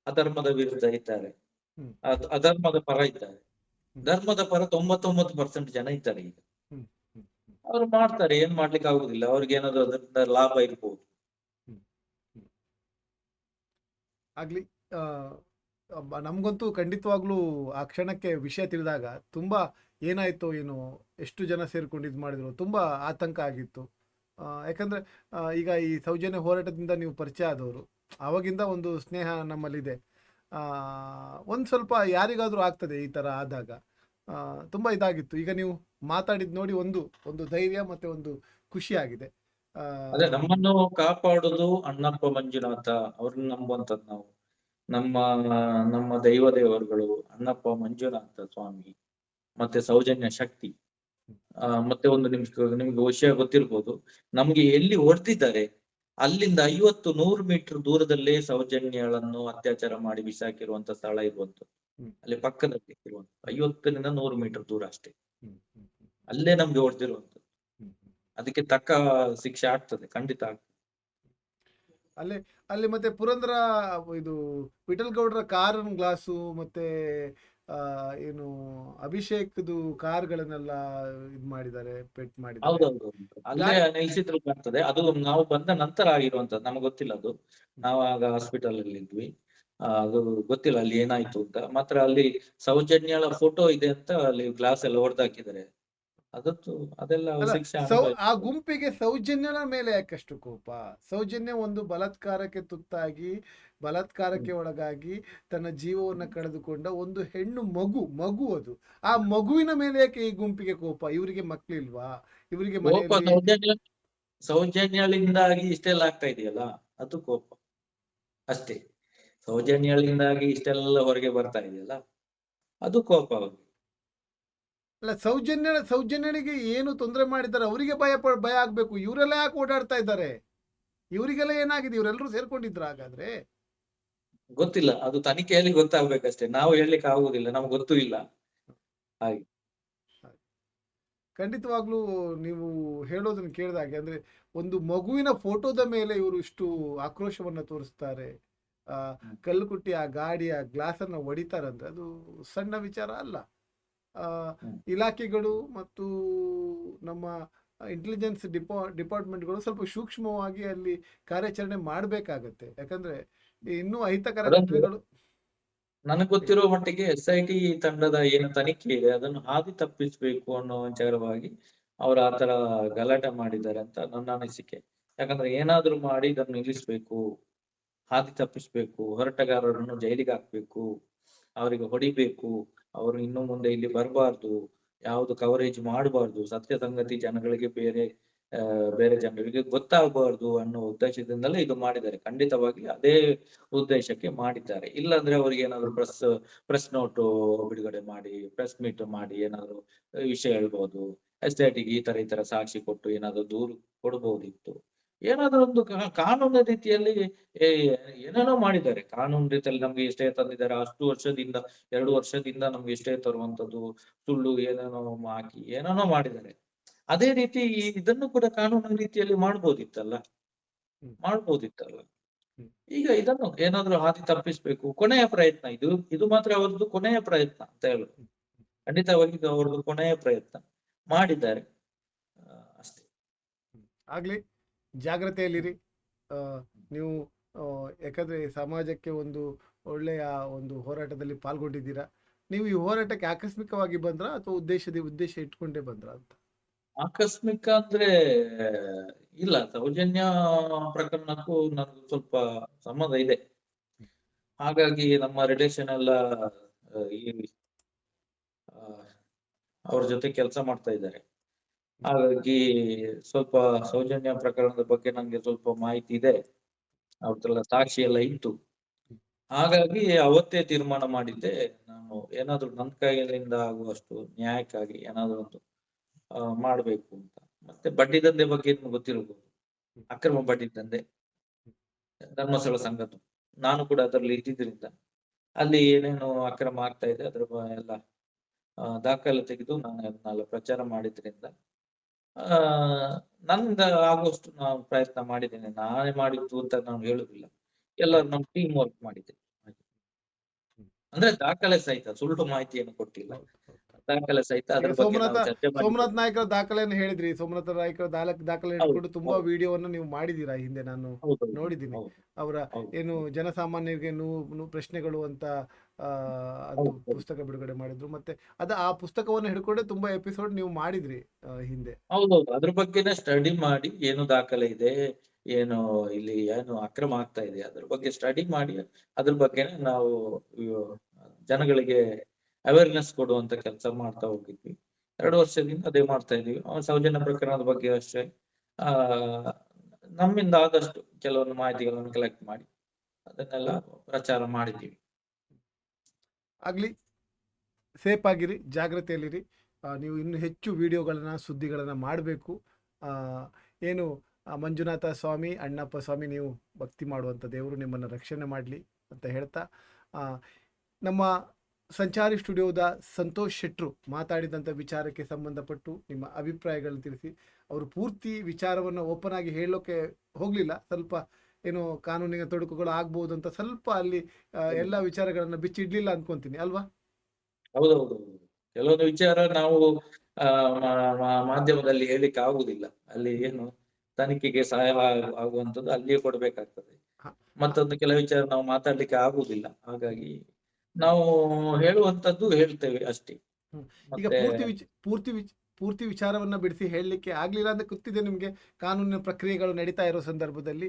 ಅಧರ್ಮದ ವಿರುದ್ಧ ಇದ್ದಾರೆ, ಹ್ಮ್. ಅಧರ್ಮದ ಪರ ಇದ್ದಾರೆ. ಹ್ಮ್. ಧರ್ಮದ ಪರ 99% ಜನ ಇದ್ದಾರೆ ಈಗ. ಹ್ಮ್. ಹ್ಮ್. ಅವ್ರು ಮಾಡ್ತಾರೆ, ಏನ್ ಮಾಡ್ಲಿಕ್ಕೆ ಆಗುದಿಲ್ಲ. ಅವ್ರಿಗೆ ಏನಾದ್ರು ಅದರಿಂದ ಲಾಭ ಇರ್ಬೋದು. ಹ್ಮ್. ಹ್ಮ್. ಆಗ್ಲಿ. ಆ, ನಮ್ಗಂತೂ ಖಂಡಿತವಾಗ್ಲೂ ಆ ಕ್ಷಣಕ್ಕೆ ವಿಷಯ ತಿಳಿದಾಗ ತುಂಬಾ ಏನಾಯ್ತೋ ಏನೋ, ಎಷ್ಟು ಜನ ಸೇರ್ಕೊಂಡು ಇದು ಮಾಡಿದ್ರು, ತುಂಬಾ ಆತಂಕ ಆಗಿತ್ತು. ಯಾಕಂದ್ರೆ ಈಗ ಈ ಸೌಜನ್ಯ ಹೋರಾಟದಿಂದ ನೀವು ಪರಿಚಯ ಆದವರು, ಆವಾಗಿಂದ ಒಂದು ಸ್ನೇಹ ನಮ್ಮಲ್ಲಿದೆ. ಆ, ಒಂದು ಸ್ವಲ್ಪ ಯಾರಿಗಾದ್ರೂ ಆಗ್ತದೆ ಈ ತರ ಆದಾಗ. ಆ, ತುಂಬಾ ಇದಾಗಿತ್ತು. ಈಗ ನೀವು ಮಾತಾಡಿದ್ ನೋಡಿ ಒಂದು ಒಂದು ಧೈರ್ಯ ಮತ್ತೆ ಒಂದು ಖುಷಿ ಆಗಿದೆ. ಆ, ಅದೇ ನಮ್ಮನ್ನು ಕಾಪಾಡುದು ಅಣ್ಣಪ್ಪ ಮಂಜುನಾಥ, ಅವ್ರನ್ನ ನಂಬುವಂತದ್ದು ನಾವು. ನಮ್ಮ ನಮ್ಮ ದೇವರುಗಳು ಅಣ್ಣಪ್ಪ ಮಂಜುನಾಥ ಸ್ವಾಮಿ ಮತ್ತೆ ಸೌಜನ್ಯ ಶಕ್ತಿ. ಮತ್ತೆ ಒಂದು ನಿಮ್ಗೆ ವಿಷಯ ಗೊತ್ತಿರ್ಬೋದು, ನಮ್ಗೆ ಎಲ್ಲಿ ಹೊಡೆದಿದ್ದಾರೆ ಅಲ್ಲಿಂದ 50-100 ಮೀಟರ್ ದೂರದಲ್ಲೇ ಸೌಜನ್ಯಗಳನ್ನು ಅತ್ಯಾಚಾರ ಮಾಡಿ ಬಿಸಾಕಿರುವಂತ ಸ್ಥಳ ಇರುವಂತದ್ದು. ಹ್ಮ್. ಅಲ್ಲಿ ಪಕ್ಕದಲ್ಲಿ ಇರುವಂತ 50-100 ಮೀಟರ್ ದೂರ ಅಷ್ಟೇ. ಹ್ಮ್. ಹ್ಮ್. ಅಲ್ಲೇ ನಮ್ಗೆ ಹೊಡೆದಿರುವಂತದ್ದು. ಹ್ಮ್. ಹ್ಮ್. ಅದಕ್ಕೆ ತಕ್ಕ ಶಿಕ್ಷೆ ಆಗ್ತದೆ, ಖಂಡಿತ ಆಗ್ತದೆ. ಅಲ್ಲಿ ಅಲ್ಲಿ ಮತ್ತೆ ಪುರಂದರ ಇದು ವಿಠಲ್ ಗೌಡ್ರ ಕಾರನ್ ಗ್ಲಾಸು ಮತ್ತೆ ಆ, ಏನು ಅಭಿಷೇಕ್ದು ಕಾರ್ಗಳನ್ನೆಲ್ಲ ಇದ್ ಮಾಡಿದ್ದಾರೆ, ಪೆಟ್ ಮಾಡಿದ್ದಾರೆ. ಹೌದೌದು, ಅಲ್ಲೇ ನಿಲ್ಸಿದ್ರು ಆಗ್ತದೆ. ಅದು ನಾವು ಬಂದ ನಂತರ ಆಗಿರುವಂತದ್ದು, ನಮ್ಗೆ ಗೊತ್ತಿಲ್ಲ ಅದು. ನಾವು ಆಗ ಹಾಸ್ಪಿಟಲ್ ಅಲ್ಲಿ ಇದ್ವಿ. ಅದು ಗೊತ್ತಿಲ್ಲ ಅಲ್ಲಿ ಏನಾಯ್ತು ಅಂತ. ಮಾತ್ರ ಅಲ್ಲಿ ಸೌಜನ್ಯಳ ಫೋಟೋ ಇದೆ ಅಂತ ಅಲ್ಲಿ ಗ್ಲಾಸ್ ಎಲ್ಲ ಹೊಡೆದಾಕಿದ್ದಾರೆ. ಅದತ್ತು ಅದೆಲ್ಲ ಅಲ್ಲ, ಶಿಕ್ಷೆ ಆ ಅನುಭವಿಸ್ತಾರೆ. ಗುಂಪಿಗೆ ಸೌಜನ್ಯನ ಮೇಲೆ ಯಾಕಷ್ಟು ಕೋಪ? ಸೌಜನ್ಯ ಒಂದು ಬಲಾತ್ಕಾರಕ್ಕೆ ತುತ್ತಾಗಿ, ಬಲಾತ್ಕಾರಕ್ಕೆ ಹ್ಮ್. ಒಳಗಾಗಿ ತನ್ನ ಜೀವವನ್ನ ಕಳೆದುಕೊಂಡ ಒಂದು ಹೆಣ್ಣು ಮಗು ಅದು. ಆ ಮಗುವಿನ ಮೇಲೆ ಯಾಕೆ ಈ ಗುಂಪಿಗೆ ಕೋಪ? ಇವರಿಗೆ ಮಕ್ಳಿಲ್ವಾ? ಇವರಿಗೆ ಕೋಪ ಮನೆಯಲ್ಲಿ ಸೌಜನ್ಯಳಿಂದಾಗಿ ಇಷ್ಟೆಲ್ಲ ಆಗ್ತಾ ಇದೆಯಲ್ಲ, ಅದು ಕೋಪ ಅಷ್ಟೇ. ಸೌಜನ್ಯಳಿಂದಾಗಿ ಇಷ್ಟೆಲ್ಲ ಹೊರಗೆ ಬರ್ತಾ ಇದೆಯಲ್ಲ, ಅದು ಕೋಪ ಅವ್ರಿಗೆ. ಅಲ್ಲ, ಸೌಜನ್ಯಳಿಗೆ ಏನು ತೊಂದರೆ ಮಾಡಿದ್ದಾರೆ ಅವರಿಗೆ ಭಯ ಆಗ್ಬೇಕು. ಇವರೆಲ್ಲ ಯಾಕೆ ಓಡಾಡ್ತಾ ಇದ್ದಾರೆ? ಇವರಿಗೆಲ್ಲ ಏನಾಗಿದೆ? ಇವರೆಲ್ಲರೂ ಸೇರ್ಕೊಂಡಿದ್ರ ಹಾಗಾದ್ರೆ? ಗೊತ್ತಿಲ್ಲ, ಅದು ತನಿಖೆಯಲ್ಲಿ ಗೊತ್ತಾಗ್ಬೇಕಷ್ಟೇ. ನಾವು ಹೇಳಲಿಕ್ಕೆ ಆಗುದಿಲ್ಲ, ನಮ್ಗೆ ಗೊತ್ತೂ ಇಲ್ಲ ಹಾಗೆ. ಖಂಡಿತವಾಗ್ಲೂ ನೀವು ಹೇಳೋದನ್ನ ಕೇಳಿದಾಗೆ, ಅಂದ್ರೆ ಒಂದು ಮಗುವಿನ ಫೋಟೋದ ಮೇಲೆ ಇವರು ಇಷ್ಟು ಆಕ್ರೋಶವನ್ನ ತೋರಿಸ್ತಾರೆ, ಆ ಕಲ್ಲು ಕುಟ್ಟಿ ಆ ಗಾಡಿಯ ಗ್ಲಾಸ್ ಅನ್ನ ಹೊಡಿತಾರಂದ್ರೆ ಅದು ಸಣ್ಣ ವಿಚಾರ ಅಲ್ಲ. ಆ ಇಲಾಖೆಗಳು ಮತ್ತು ನಮ್ಮ ಇಂಟೆಲಿಜೆನ್ಸ್ ಡಿಪಾರ್ಟ್ಮೆಂಟ್ಗಳು ಸ್ವಲ್ಪ ಸೂಕ್ಷ್ಮವಾಗಿ ಅಲ್ಲಿ ಕಾರ್ಯಾಚರಣೆ ಮಾಡಬೇಕಾಗತ್ತೆ. ಯಾಕಂದ್ರೆ ಇನ್ನೂ ಅಹಿತಕರ ಘಟನೆಗಳು. ನನಗೆ ಗೊತ್ತಿರೋ ಮಟ್ಟಿಗೆ SIT ತಂಡದ ಏನು ತನಿಖೆ ಇದೆ ಅದನ್ನು ಹಾದಿ ತಪ್ಪಿಸ್ಬೇಕು ಅನ್ನೋ ವಿಚಾರವಾಗಿ ಅವ್ರು ಆತರ ಗಲಾಟೆ ಮಾಡಿದ್ದಾರೆ ಅಂತ ನನ್ನ ಅನಿಸಿಕೆ. ಯಾಕಂದ್ರೆ ಏನಾದ್ರೂ ಮಾಡಿ ಇದನ್ನು ನಿಲ್ಲಿಸ್ಬೇಕು, ಹಾದಿ ತಪ್ಪಿಸ್ಬೇಕು, ಹೋರಾಟಗಾರರನ್ನು ಜೈಲಿಗೆ ಹಾಕ್ಬೇಕು, ಅವರಿಗೆ ಹೊಡಿಬೇಕು, ಅವರು ಇನ್ನು ಮುಂದೆ ಇಲ್ಲಿ ಬರಬಾರ್ದು, ಯಾವುದು ಕವರೇಜ್ ಮಾಡಬಾರ್ದು, ಸತ್ಯ ಸಂಗತಿ ಜನಗಳಿಗೆ ಬೇರೆ ಜನರಿಗೆ ಗೊತ್ತಾಗಬಾರ್ದು ಅನ್ನೋ ಉದ್ದೇಶದಿಂದಲೇ ಇದು ಮಾಡಿದ್ದಾರೆ. ಖಂಡಿತವಾಗಿ ಅದೇ ಉದ್ದೇಶಕ್ಕೆ ಮಾಡಿದ್ದಾರೆ. ಇಲ್ಲಾಂದ್ರೆ ಅವ್ರಿಗೆ ಏನಾದ್ರು ಪ್ರೆಸ್ ನೋಟ್ ಬಿಡುಗಡೆ ಮಾಡಿ, ಪ್ರೆಸ್ ಮೀಟ್ ಮಾಡಿ ಏನಾದ್ರು ವಿಷಯ ಹೇಳ್ಬೋದು. SITಗೆ ಈ ತರ ಸಾಕ್ಷಿ ಕೊಟ್ಟು ಏನಾದ್ರು ದೂರು ಕೊಡ್ಬೋದಿತ್ತು. ಏನಾದ್ರು ಒಂದು ಕಾನೂನು ರೀತಿಯಲ್ಲಿ ಏ ಏನೇನೋ ಮಾಡಿದ್ದಾರೆ. ಕಾನೂನು ರೀತಿಯಲ್ಲಿ ನಮ್ಗೆ ಇಷ್ಟೇ ತಂದಿದ್ದಾರೆ. ಅಷ್ಟು ವರ್ಷದಿಂದ 2 ವರ್ಷದಿಂದ ನಮ್ಗೆ ಇಷ್ಟೇ ತರುವಂತದ್ದು, ಸುಳ್ಳು ಏನೇನೋ ಹಾಕಿ ಏನೇನೋ ಮಾಡಿದ್ದಾರೆ. ಅದೇ ರೀತಿ ಇದನ್ನು ಕೂಡ ಕಾನೂನು ರೀತಿಯಲ್ಲಿ ಮಾಡ್ಬೋದಿತ್ತಲ್ಲ. ಈಗ ಇದನ್ನು ಏನಾದ್ರು ಹಾದಿ ತಪ್ಪಿಸ್ಬೇಕು. ಕೊನೆಯ ಪ್ರಯತ್ನ ಇದು ಮಾತ್ರ ಅವರದ್ದು ಕೊನೆಯ ಪ್ರಯತ್ನ ಅಂತ ಹೇಳುದು. ಖಂಡಿತವಾಗಿ ಇದು ಅವರದ್ದು ಕೊನೆಯ ಪ್ರಯತ್ನ ಮಾಡಿದ್ದಾರೆ ಅಷ್ಟೇ. ಆಗ್ಲಿ, ಜಾಗ್ರತೆಯಲ್ಲಿರಿ. ನೀವು ಯಾಕಂದ್ರೆ ಸಮಾಜಕ್ಕೆ ಒಂದು ಒಳ್ಳೆಯ ಒಂದು ಹೋರಾಟದಲ್ಲಿ ಪಾಲ್ಗೊಂಡಿದ್ದೀರಾ. ನೀವು ಈ ಹೋರಾಟಕ್ಕೆ ಆಕಸ್ಮಿಕವಾಗಿ ಬಂದ್ರ ಅಥವಾ ಉದ್ದೇಶ ಇಟ್ಕೊಂಡೇ ಬಂದ್ರ ಅಂತ? ಆಕಸ್ಮಿಕ ಅಂದ್ರೆ ಇಲ್ಲ, ಸೌಜನ್ಯ ಪ್ರಕರಣಕ್ಕೂ ನನಗೂ ಸ್ವಲ್ಪ ಸಂಬಂಧ ಇದೆ. ಹಾಗಾಗಿ ನಮ್ಮ ರಿಲೇಷನ್ ಎಲ್ಲ ಈ ಅವ್ರ ಜೊತೆ ಕೆಲಸ ಮಾಡ್ತಾ ಇದ್ದಾರೆ. ಹಾಗಾಗಿ ಸ್ವಲ್ಪ ಸೌಜನ್ಯ ಪ್ರಕರಣದ ಬಗ್ಗೆ ನಂಗೆ ಸ್ವಲ್ಪ ಮಾಹಿತಿ ಇದೆ. ಅವ್ರದ್ದೆಲ್ಲ ಸಾಕ್ಷಿ ಎಲ್ಲ ಇತ್ತು. ಹಾಗಾಗಿ ಅವತ್ತೇ ತೀರ್ಮಾನ ಮಾಡಿದ್ದೆ, ನಾನು ಏನಾದ್ರು ನನ್ನ ಕೈಯಿಂದ ಆಗುವಷ್ಟು ನ್ಯಾಯಕ್ಕಾಗಿ ಏನಾದ್ರು ಒಂದು ಮಾಡ್ಬೇಕು ಅಂತ. ಮತ್ತೆ ಬಡ್ಡಿ ದಂಧೆ ಬಗ್ಗೆ ನಿಮ್ಗೆ ಗೊತ್ತಿರಬಹುದು. ಅಕ್ರಮ ಬಡ್ಡಿ ದಂಧೆ ಧರ್ಮಸ್ಥಳ ಸಂಘದ್ದು, ನಾನು ಕೂಡ ಅದರಲ್ಲಿ ಇದ್ದಿದ್ರಿಂದ ಅಲ್ಲಿ ಏನೇನು ಅಕ್ರಮ ಆಗ್ತಾ ಇದೆ ಅದ್ರ ಎಲ್ಲ ದಾಖಲೆ ತೆಗೆದು ನಾನು ಅದನ್ನೆಲ್ಲ ಪ್ರಚಾರ ಮಾಡಿದ್ರಿಂದ ನಂದ ಆಗುವಷ್ಟು ನಾನು ಪ್ರಯತ್ನ ಮಾಡಿದ್ದೇನೆ. ನಾನೇ ಮಾಡಿದ್ದು ಅಂತ ನಾನು ಹೇಳುದಿಲ್ಲ, ಎಲ್ಲರೂ ನಮ್ಮ ಟೀಮ್ ವರ್ಕ್ ಮಾಡಿದ್ದೆ. ಅಂದ್ರೆ ದಾಖಲೆ ಸಹಿತ, ಸುಳ್ಳು ಮಾಹಿತಿಯನ್ನು ಕೊಟ್ಟಿಲ್ಲ, ದಾಖಲೆ ಸಹಿತ ಅದ್ರ ಬಗ್ಗೆ ನಾವು ಚರ್ಚೆ ಸೋಮನಾಥ್ ನಾಯ್ಕರ ದಾಖಲೆಯನ್ನು ಹೇಳಿದ್ರಿ. ಸೋಮನಾಥ ನಾಯ್ಕರ ದಾಖಲೆ ಇಟ್ಕೊಂಡು ತುಂಬಾ ವಿಡಿಯೋವನ್ನು ನೀವು ಮಾಡಿದೀರಾ ಹಿಂದೆ, ನಾನು ನೋಡಿದ್ದೀನಿ. ಅವರ ಏನು ಜನಸಾಮಾನ್ಯರಿಗೆ ಪ್ರಶ್ನೆಗಳು ಅಂತ ಅದು ಪುಸ್ತಕ ಬಿಡುಗಡೆ ಮಾಡಿದ್ರು. ಮತ್ತೆ ಆ ಪುಸ್ತಕವನ್ನು ಹಿಡ್ಕೊಂಡೆ ತುಂಬಾ ಎಪಿಸೋಡ್ ನೀವು ಮಾಡಿದ್ರಿ ಹಿಂದೆ. ಹೌದೌದು, ಅದ್ರ ಬಗ್ಗೆನೇ ಸ್ಟಡಿ ಮಾಡಿ ಏನು ದಾಖಲೆ ಇದೆ, ಏನು ಇಲ್ಲಿ ಏನು ಅಕ್ರಮ ಆಗ್ತಾ ಇದೆ ಅದ್ರ ಬಗ್ಗೆ ಸ್ಟಡಿ ಮಾಡಿ ಅದ್ರ ಬಗ್ಗೆನೇ ನಾವು ಜನಗಳಿಗೆ ಅವೇರ್ನೆಸ್ ಕೊಡುವಂತ ಕೆಲಸ ಮಾಡ್ತಾ ಹೋಗಿದ್ವಿ. 2 ವರ್ಷದಿಂದ ಅದೇ ಮಾಡ್ತಾ ಇದೀವಿ. ಸೌಜನ್ಯ ಪ್ರಕರಣದ ಬಗ್ಗೆ ಅಷ್ಟೇ ನಮ್ಮಿಂದ ಆದಷ್ಟು ಕೆಲವೊಂದು ಮಾಹಿತಿಗಳನ್ನು ಕಲೆಕ್ಟ್ ಮಾಡಿ ಅದನ್ನೆಲ್ಲ ಪ್ರಚಾರ ಮಾಡಿದ್ದೀವಿ. ಆಗ್ಲಿ, ಸೇಫ್ ಆಗಿರಿ, ಜಾಗ್ರತೆಯಲ್ಲಿರಿ. ನೀವು ಇನ್ನು ಹೆಚ್ಚು ವಿಡಿಯೋಗಳನ್ನ ಸುದ್ದಿಗಳನ್ನ ಮಾಡಬೇಕು. ಏನು ಮಂಜುನಾಥ ಸ್ವಾಮಿ, ಅಣ್ಣಪ್ಪ ಸ್ವಾಮಿ, ನೀವು ಭಕ್ತಿ ಮಾಡುವಂಥ ದೇವರು ನಿಮ್ಮನ್ನು ರಕ್ಷಣೆ ಮಾಡಲಿ ಅಂತ ಹೇಳ್ತಾ, ನಮ್ಮ ಸಂಚಾರಿ ಸ್ಟುಡಿಯೋದ ಸಂತೋಷ್ ಶೆಟ್ರು ಮಾತಾಡಿದಂಥ ವಿಚಾರಕ್ಕೆ ಸಂಬಂಧಪಟ್ಟು ನಿಮ್ಮ ಅಭಿಪ್ರಾಯಗಳನ್ನು ತಿಳಿಸಿ. ಅವರು ಪೂರ್ತಿ ವಿಚಾರವನ್ನು ಓಪನ್ ಆಗಿ ಹೇಳೋಕೆ ಹೋಗಲಿಲ್ಲ. ಸ್ವಲ್ಪ ಏನೋ ಕಾನೂನಿನ ತೊಡಕುಗಳು ಆಗ್ಬೋದು ಅಂತ ಸ್ವಲ್ಪ ಅಲ್ಲಿ ಎಲ್ಲ ವಿಚಾರಗಳನ್ನು ಬಿಚ್ಚಿಡ್ಲಿಲ್ಲ ಅನ್ಕೊಂತೀನಿ ಅಲ್ವಾ? ಹೌದೌದು, ಕೆಲವೊಂದು ವಿಚಾರ ನಾವು ಮಾಧ್ಯಮದಲ್ಲಿ ಹೇಳಿಕ್ಕೆ ಆಗುದಿಲ್ಲ. ಅಲ್ಲಿ ಏನು ತನಿಖೆಗೆ ಸಹಾಯ ಆಗುವಂತದ್ದು ಅಲ್ಲಿಯೇ ಕೊಡ್ಬೇಕಾಗ್ತದೆ. ಮತ್ತೊಂದು ಕೆಲವು ವಿಚಾರ ನಾವು ಮಾತಾಡ್ಲಿಕ್ಕೆ ಆಗುದಿಲ್ಲ. ಹಾಗಾಗಿ ನಾವು ಹೇಳುವಂತದ್ದು ಹೇಳ್ತೇವೆ ಅಷ್ಟೇ. ಈಗ ಪೂರ್ತಿ ವಿಚಾರವನ್ನ ಬಿಡಿಸಿ ಹೇಳಲಿಕ್ಕೆ ಆಗ್ಲಿಲ್ಲ ಅಂತ ಗೊತ್ತಿದೆ ನಿಮ್ಗೆ. ಕಾನೂನಿನ ಪ್ರಕ್ರಿಯೆಗಳು ನಡೀತಾ ಇರೋ ಸಂದರ್ಭದಲ್ಲಿ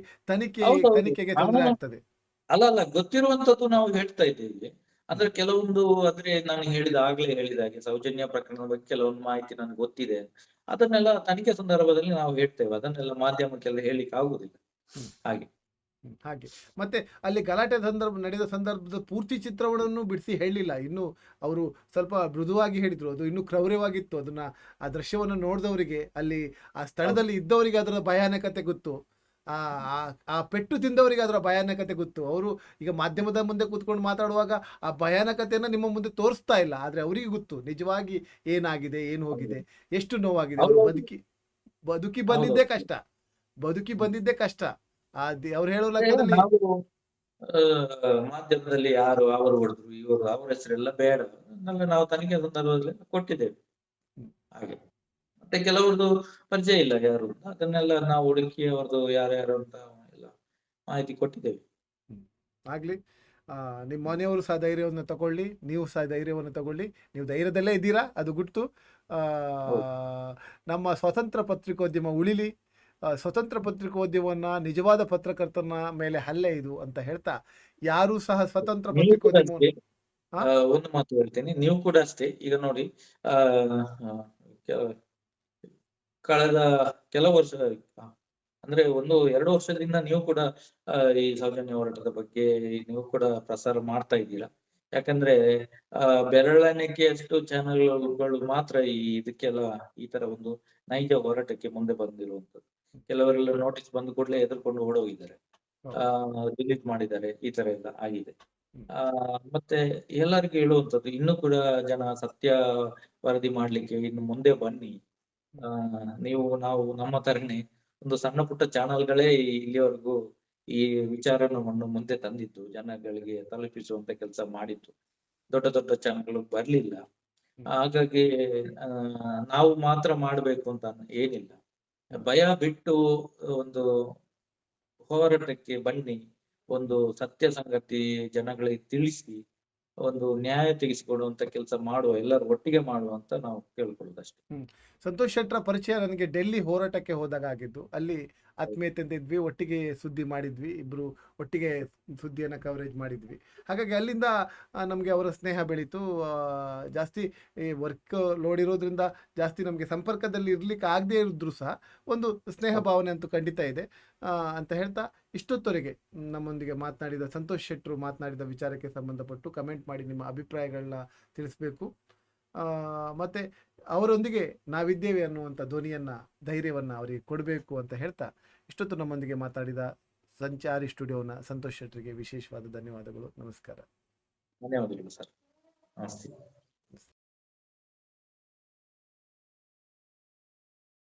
ಹೌದೌದು. ತನಿಖೆಗೆ ತೊಂದರೆ ನಾನು ಆಗ್ತದೆ. ಅಲ್ಲ ಗೊತ್ತಿರುವಂತದ್ದು ನಾವು ಹೇಳ್ತಾ ಇದ್ದೇವೆ. ಅಂದ್ರೆ ಕೆಲವೊಂದು ಅಂದ್ರೆ ನಾನು ಆಗ್ಲೇ ಹೇಳಿದ ಹಾಗೆ ಸೌಜನ್ಯ ಪ್ರಕರಣದ ಬಗ್ಗೆ ಕೆಲವೊಂದು ಮಾಹಿತಿ ನನಗೆ ಗೊತ್ತಿದೆ. ಅದನ್ನೆಲ್ಲ ತನಿಖೆ ಸಂದರ್ಭದಲ್ಲಿ ನಾವು ಹೇಳ್ತೇವೆ. ಅದನ್ನೆಲ್ಲ ಮಾಧ್ಯಮಕ್ಕೆಲ್ಲ ಹೇಳಿಕ್ಕೆ ಆಗುದಿಲ್ಲ. ಹ್ಮ್. ಹಾಗೆ. ಹಾಗೆ ಮತ್ತೆ ಅಲ್ಲಿ ಗಲಾಟೆ ನಡೆದ ಸಂದರ್ಭದ ಪೂರ್ತಿ ಚಿತ್ರಣವನ್ನು ಬಿಡಿಸಿ ಹೇಳಲಿಲ್ಲ. ಇನ್ನು ಅವರು ಸ್ವಲ್ಪ ಮೃದುವಾಗಿ ಹೇಳಿದ್ರು, ಅದು ಇನ್ನೂ ಕ್ರೌರ್ಯವಾಗಿತ್ತು. ಅದನ್ನ ಆ ದೃಶ್ಯವನ್ನು ನೋಡಿದವರಿಗೆ, ಅಲ್ಲಿ ಆ ಸ್ಥಳದಲ್ಲಿ ಇದ್ದವರಿಗೆ ಅದರ ಭಯಾನಕತೆ ಗೊತ್ತು. ಆ ಆ ಪೆಟ್ಟು ತಿಂದವರಿಗೆ ಅದರ ಭಯಾನಕತೆ ಗೊತ್ತು. ಅವರು ಈಗ ಮಾಧ್ಯಮದ ಮುಂದೆ ಕೂತ್ಕೊಂಡು ಮಾತಾಡುವಾಗ ಆ ಭಯಾನಕತೆಯನ್ನ ನಿಮ್ಮ ಮುಂದೆ ತೋರಿಸ್ತಾ ಇಲ್ಲ, ಆದ್ರೆ ಅವರಿಗೆ ಗೊತ್ತು ನಿಜವಾಗಿ ಏನಾಗಿದೆ, ಏನು ಹೋಗಿದೆ, ಎಷ್ಟು ನೋವಾಗಿದೆ. ಅವರು ಹೌದೌದು. ಬದುಕಿ ಬಂದಿದ್ದೇ ಹೌದೌದು. ಕಷ್ಟ, ಬದುಕಿ ಬಂದಿದ್ದೇ ಕಷ್ಟ. ಅವ್ರು ಹೇಳೋ ಅಂದ್ರೆ ಲೆಕ್ಕದಲ್ಲಿ ನಾವು ಮಾಧ್ಯಮದಲ್ಲಿ ಯಾರು ಅವರು ಹೊಡೆದ್ರು ಇವರು ಅವರ ಹೆಸರೆಲ್ಲ ಬೇಡ. ಅದನ್ನೆಲ್ಲ ನಾವು ತನಿಖೆ ಸಂದರ್ಭದಲ್ಲಿ ಕೊಟ್ಟಿದ್ದೇವೆ. ಹಾಗೆ. ಮತ್ತೆ ಕೆಲವ್ರದ್ದು ಪರಿಚಯ ಇಲ್ಲ ಯಾರು ಅಂತ. ಅದನ್ನೆಲ್ಲ ನಾವು ಹುಡುಕಿ ಅವ್ರದ್ದು ಯಾರ್ಯಾರು ಅಂತ ಎಲ್ಲ ಮಾಹಿತಿ ಕೊಟ್ಟಿದ್ದೇವೆ. ಆಗ್ಲಿ. ನಿಮ್ಮ ಮನೆಯವರು ಸಹ ಧೈರ್ಯವನ್ನು ತಗೊಳ್ಳಿ, ನೀವು ಸಹ ಧೈರ್ಯವನ್ನು ತಗೊಳ್ಳಿ. ನೀವು ಧೈರ್ಯದಲ್ಲೇ ಇದ್ದೀರಾ, ಅದು ಗುರ್ತು. ಆ, ಹೌದು. ನಮ್ಮ ಸ್ವತಂತ್ರ ಪತ್ರಿಕೋದ್ಯಮ ಉಳಿಲಿ. ಸ್ವತಂತ್ರ ಪತ್ರಿಕೋದ್ಯಮವನ್ನ ನಿಜವಾದ ಪತ್ರಕರ್ತನ ಮೇಲೆ ಹಲ್ಲೆ ಇದು ಅಂತ ಹೇಳ್ತಾ, ಯಾರು ಸಹ ಸ್ವತಂತ್ರ ನೀವು ಕೂಡ ಅಷ್ಟೇ. ಪತ್ರಿಕೋದ್ಯಮವನ್ನು ಒಂದು ಮಾತು ಹೇಳ್ತೇನೆ. ನೀವು ಕೂಡ ಅಷ್ಟೇ. ಈಗ ನೋಡಿ ಆ ಆ, ಕೆ- ಕಳೆದ ಕೆಲವು ವರ್ಷ ಅಂದ್ರೆ 1-2 ವರ್ಷದಿಂದ ನೀವು ಕೂಡ ಈ ಸೌಜನ್ಯ ಹೋರಾಟದ ಬಗ್ಗೆ ನೀವು ಕೂಡ ಪ್ರಸಾರ ಮಾಡ್ತಾ ಇದ್ದೀರಾ. ಯಾಕಂದ್ರೆ ಬೆರಳೆಣಿಕೆಯಷ್ಟು ಚಾನೆಲ್ಗಳು ಮಾತ್ರ ಇದಕ್ಕೆಲ್ಲ ಈ ತರ ಒಂದು ನೈಜ ಹೋರಾಟಕ್ಕೆ ಮುಂದೆ ಬಂದಿರುವಂತದ್ದು. ಕೆಲವರೆಲ್ಲ ನೋಟಿಸ್ ಬಂದ ಕೂಡಲೇ ಎದುರ್ಕೊಂಡು ಓಡೋಗಿದ್ದಾರೆ, ಡಿಲೀಟ್ ಮಾಡಿದ್ದಾರೆ, ಈ ತರ ಎಲ್ಲ ಆಗಿದೆ. ಆ ಮತ್ತೆ ಎಲ್ಲರಿಗೂ ಹೇಳುವಂತದ್ದು, ಇನ್ನೂ ಕೂಡ ಜನ ಸತ್ಯ ವರದಿ ಮಾಡ್ಲಿಕ್ಕೆ ಇನ್ನು ಮುಂದೆ ಬನ್ನಿ. ನಾವು ನಮ್ಮ ತರನೇ ಒಂದು ಸಣ್ಣ ಪುಟ್ಟ ಚಾನಲ್ಗಳೇ ಇಲ್ಲಿವರೆಗೂ ಈ ವಿಚಾರವನ್ನು ಮುಂದೆ ತಂದಿದ್ದು, ಜನಗಳಿಗೆ ತಲುಪಿಸುವಂತ ಕೆಲಸ ಮಾಡಿದ್ದು. ದೊಡ್ಡ ದೊಡ್ಡ ಚಾನಲ್ಗಳು ಬರ್ಲಿಲ್ಲ. ಹಾಗಾಗಿ ನಾವು ಮಾತ್ರ ಮಾಡ್ಬೇಕು ಅಂತ ಏನಿಲ್ಲ. ಭಯ ಬಿಟ್ಟು ಒಂದು ಹೋರಾಟಕ್ಕೆ ಬನ್ನಿ. ಒಂದು ಸತ್ಯ ಸಂಗತಿ ಜನಗಳಿಗೆ ತಿಳಿಸಿ, ಒಂದು ನ್ಯಾಯ ತೆಗೆಸಿಕೊಡುವಂತ ಕೆಲಸ ಮಾಡುವ, ಎಲ್ಲರೂ ಒಟ್ಟಿಗೆ ಮಾಡುವ ಅಂತ ನಾವು ಕೇಳ್ಕೊಳ್ಳೋದಷ್ಟೇ. ಸಂತೋಷ್ ಶೆಟ್ಟರ ಪರಿಚಯ ನನಗೆ ಡೆಲ್ಲಿ ಹೋರಾಟಕ್ಕೆ ಹೋದಾಗ ಆಗಿದ್ದು. ಅಲ್ಲಿ ಆತ್ಮೀಯತೆಯಿಂದ ಇದ್ವಿ, ಒಟ್ಟಿಗೆ ಸುದ್ದಿ ಮಾಡಿದ್ವಿ, ಇಬ್ರು ಒಟ್ಟಿಗೆ ಸುದ್ದಿಯನ್ನು ಕವರೇಜ್ ಮಾಡಿದ್ವಿ. ಹಾಗಾಗಿ ಅಲ್ಲಿಂದ ನಮಗೆ ಅವರ ಸ್ನೇಹ ಬೆಳೀತು. ಜಾಸ್ತಿ ಈ ವರ್ಕ್ ಲೋಡ್ ಇರೋದ್ರಿಂದ ಜಾಸ್ತಿ ನಮಗೆ ಸಂಪರ್ಕದಲ್ಲಿ ಇರ್ಲಿಕ್ಕೆ ಆಗದೆ ಇದ್ರೂ ಸಹ ಒಂದು ಸ್ನೇಹ ಭಾವನೆ ಅಂತೂ ಖಂಡಿತ ಇದೆ ಅಂತ ಹೇಳ್ತಾ, ಇಷ್ಟೊತ್ತವರೆಗೆ ನಮ್ಮೊಂದಿಗೆ ಮಾತನಾಡಿದ ಸಂತೋಷ್ ಶೆಟ್ಟರು ಮಾತನಾಡಿದ ವಿಚಾರಕ್ಕೆ ಸಂಬಂಧಪಟ್ಟು ಕಮೆಂಟ್ ಮಾಡಿ ನಿಮ್ಮ ಅಭಿಪ್ರಾಯಗಳನ್ನ ತಿಳಿಸ್ಬೇಕು. ಮತ್ತೆ ಅವರೊಂದಿಗೆ ನಾವಿದ್ದೇವೆ ಅನ್ನುವಂಥ ಧ್ವನಿಯನ್ನ, ಧೈರ್ಯವನ್ನ ಅವರಿಗೆ ಕೊಡಬೇಕು ಅಂತ ಹೇಳ್ತಾ, ಇಷ್ಟೊತ್ತು ನಮ್ಮೊಂದಿಗೆ ಮಾತಾಡಿದ ಸಂಚಾರಿ ಸ್ಟುಡಿಯೋನ ಸಂತೋಷ್ ಶೆಟ್ಟರಿಗೆ ವಿಶೇಷವಾದ ಧನ್ಯವಾದಗಳು. ನಮಸ್ಕಾರ. ಧನ್ಯವಾದಗಳು ಸರ್. ನಮಸ್ತೆ.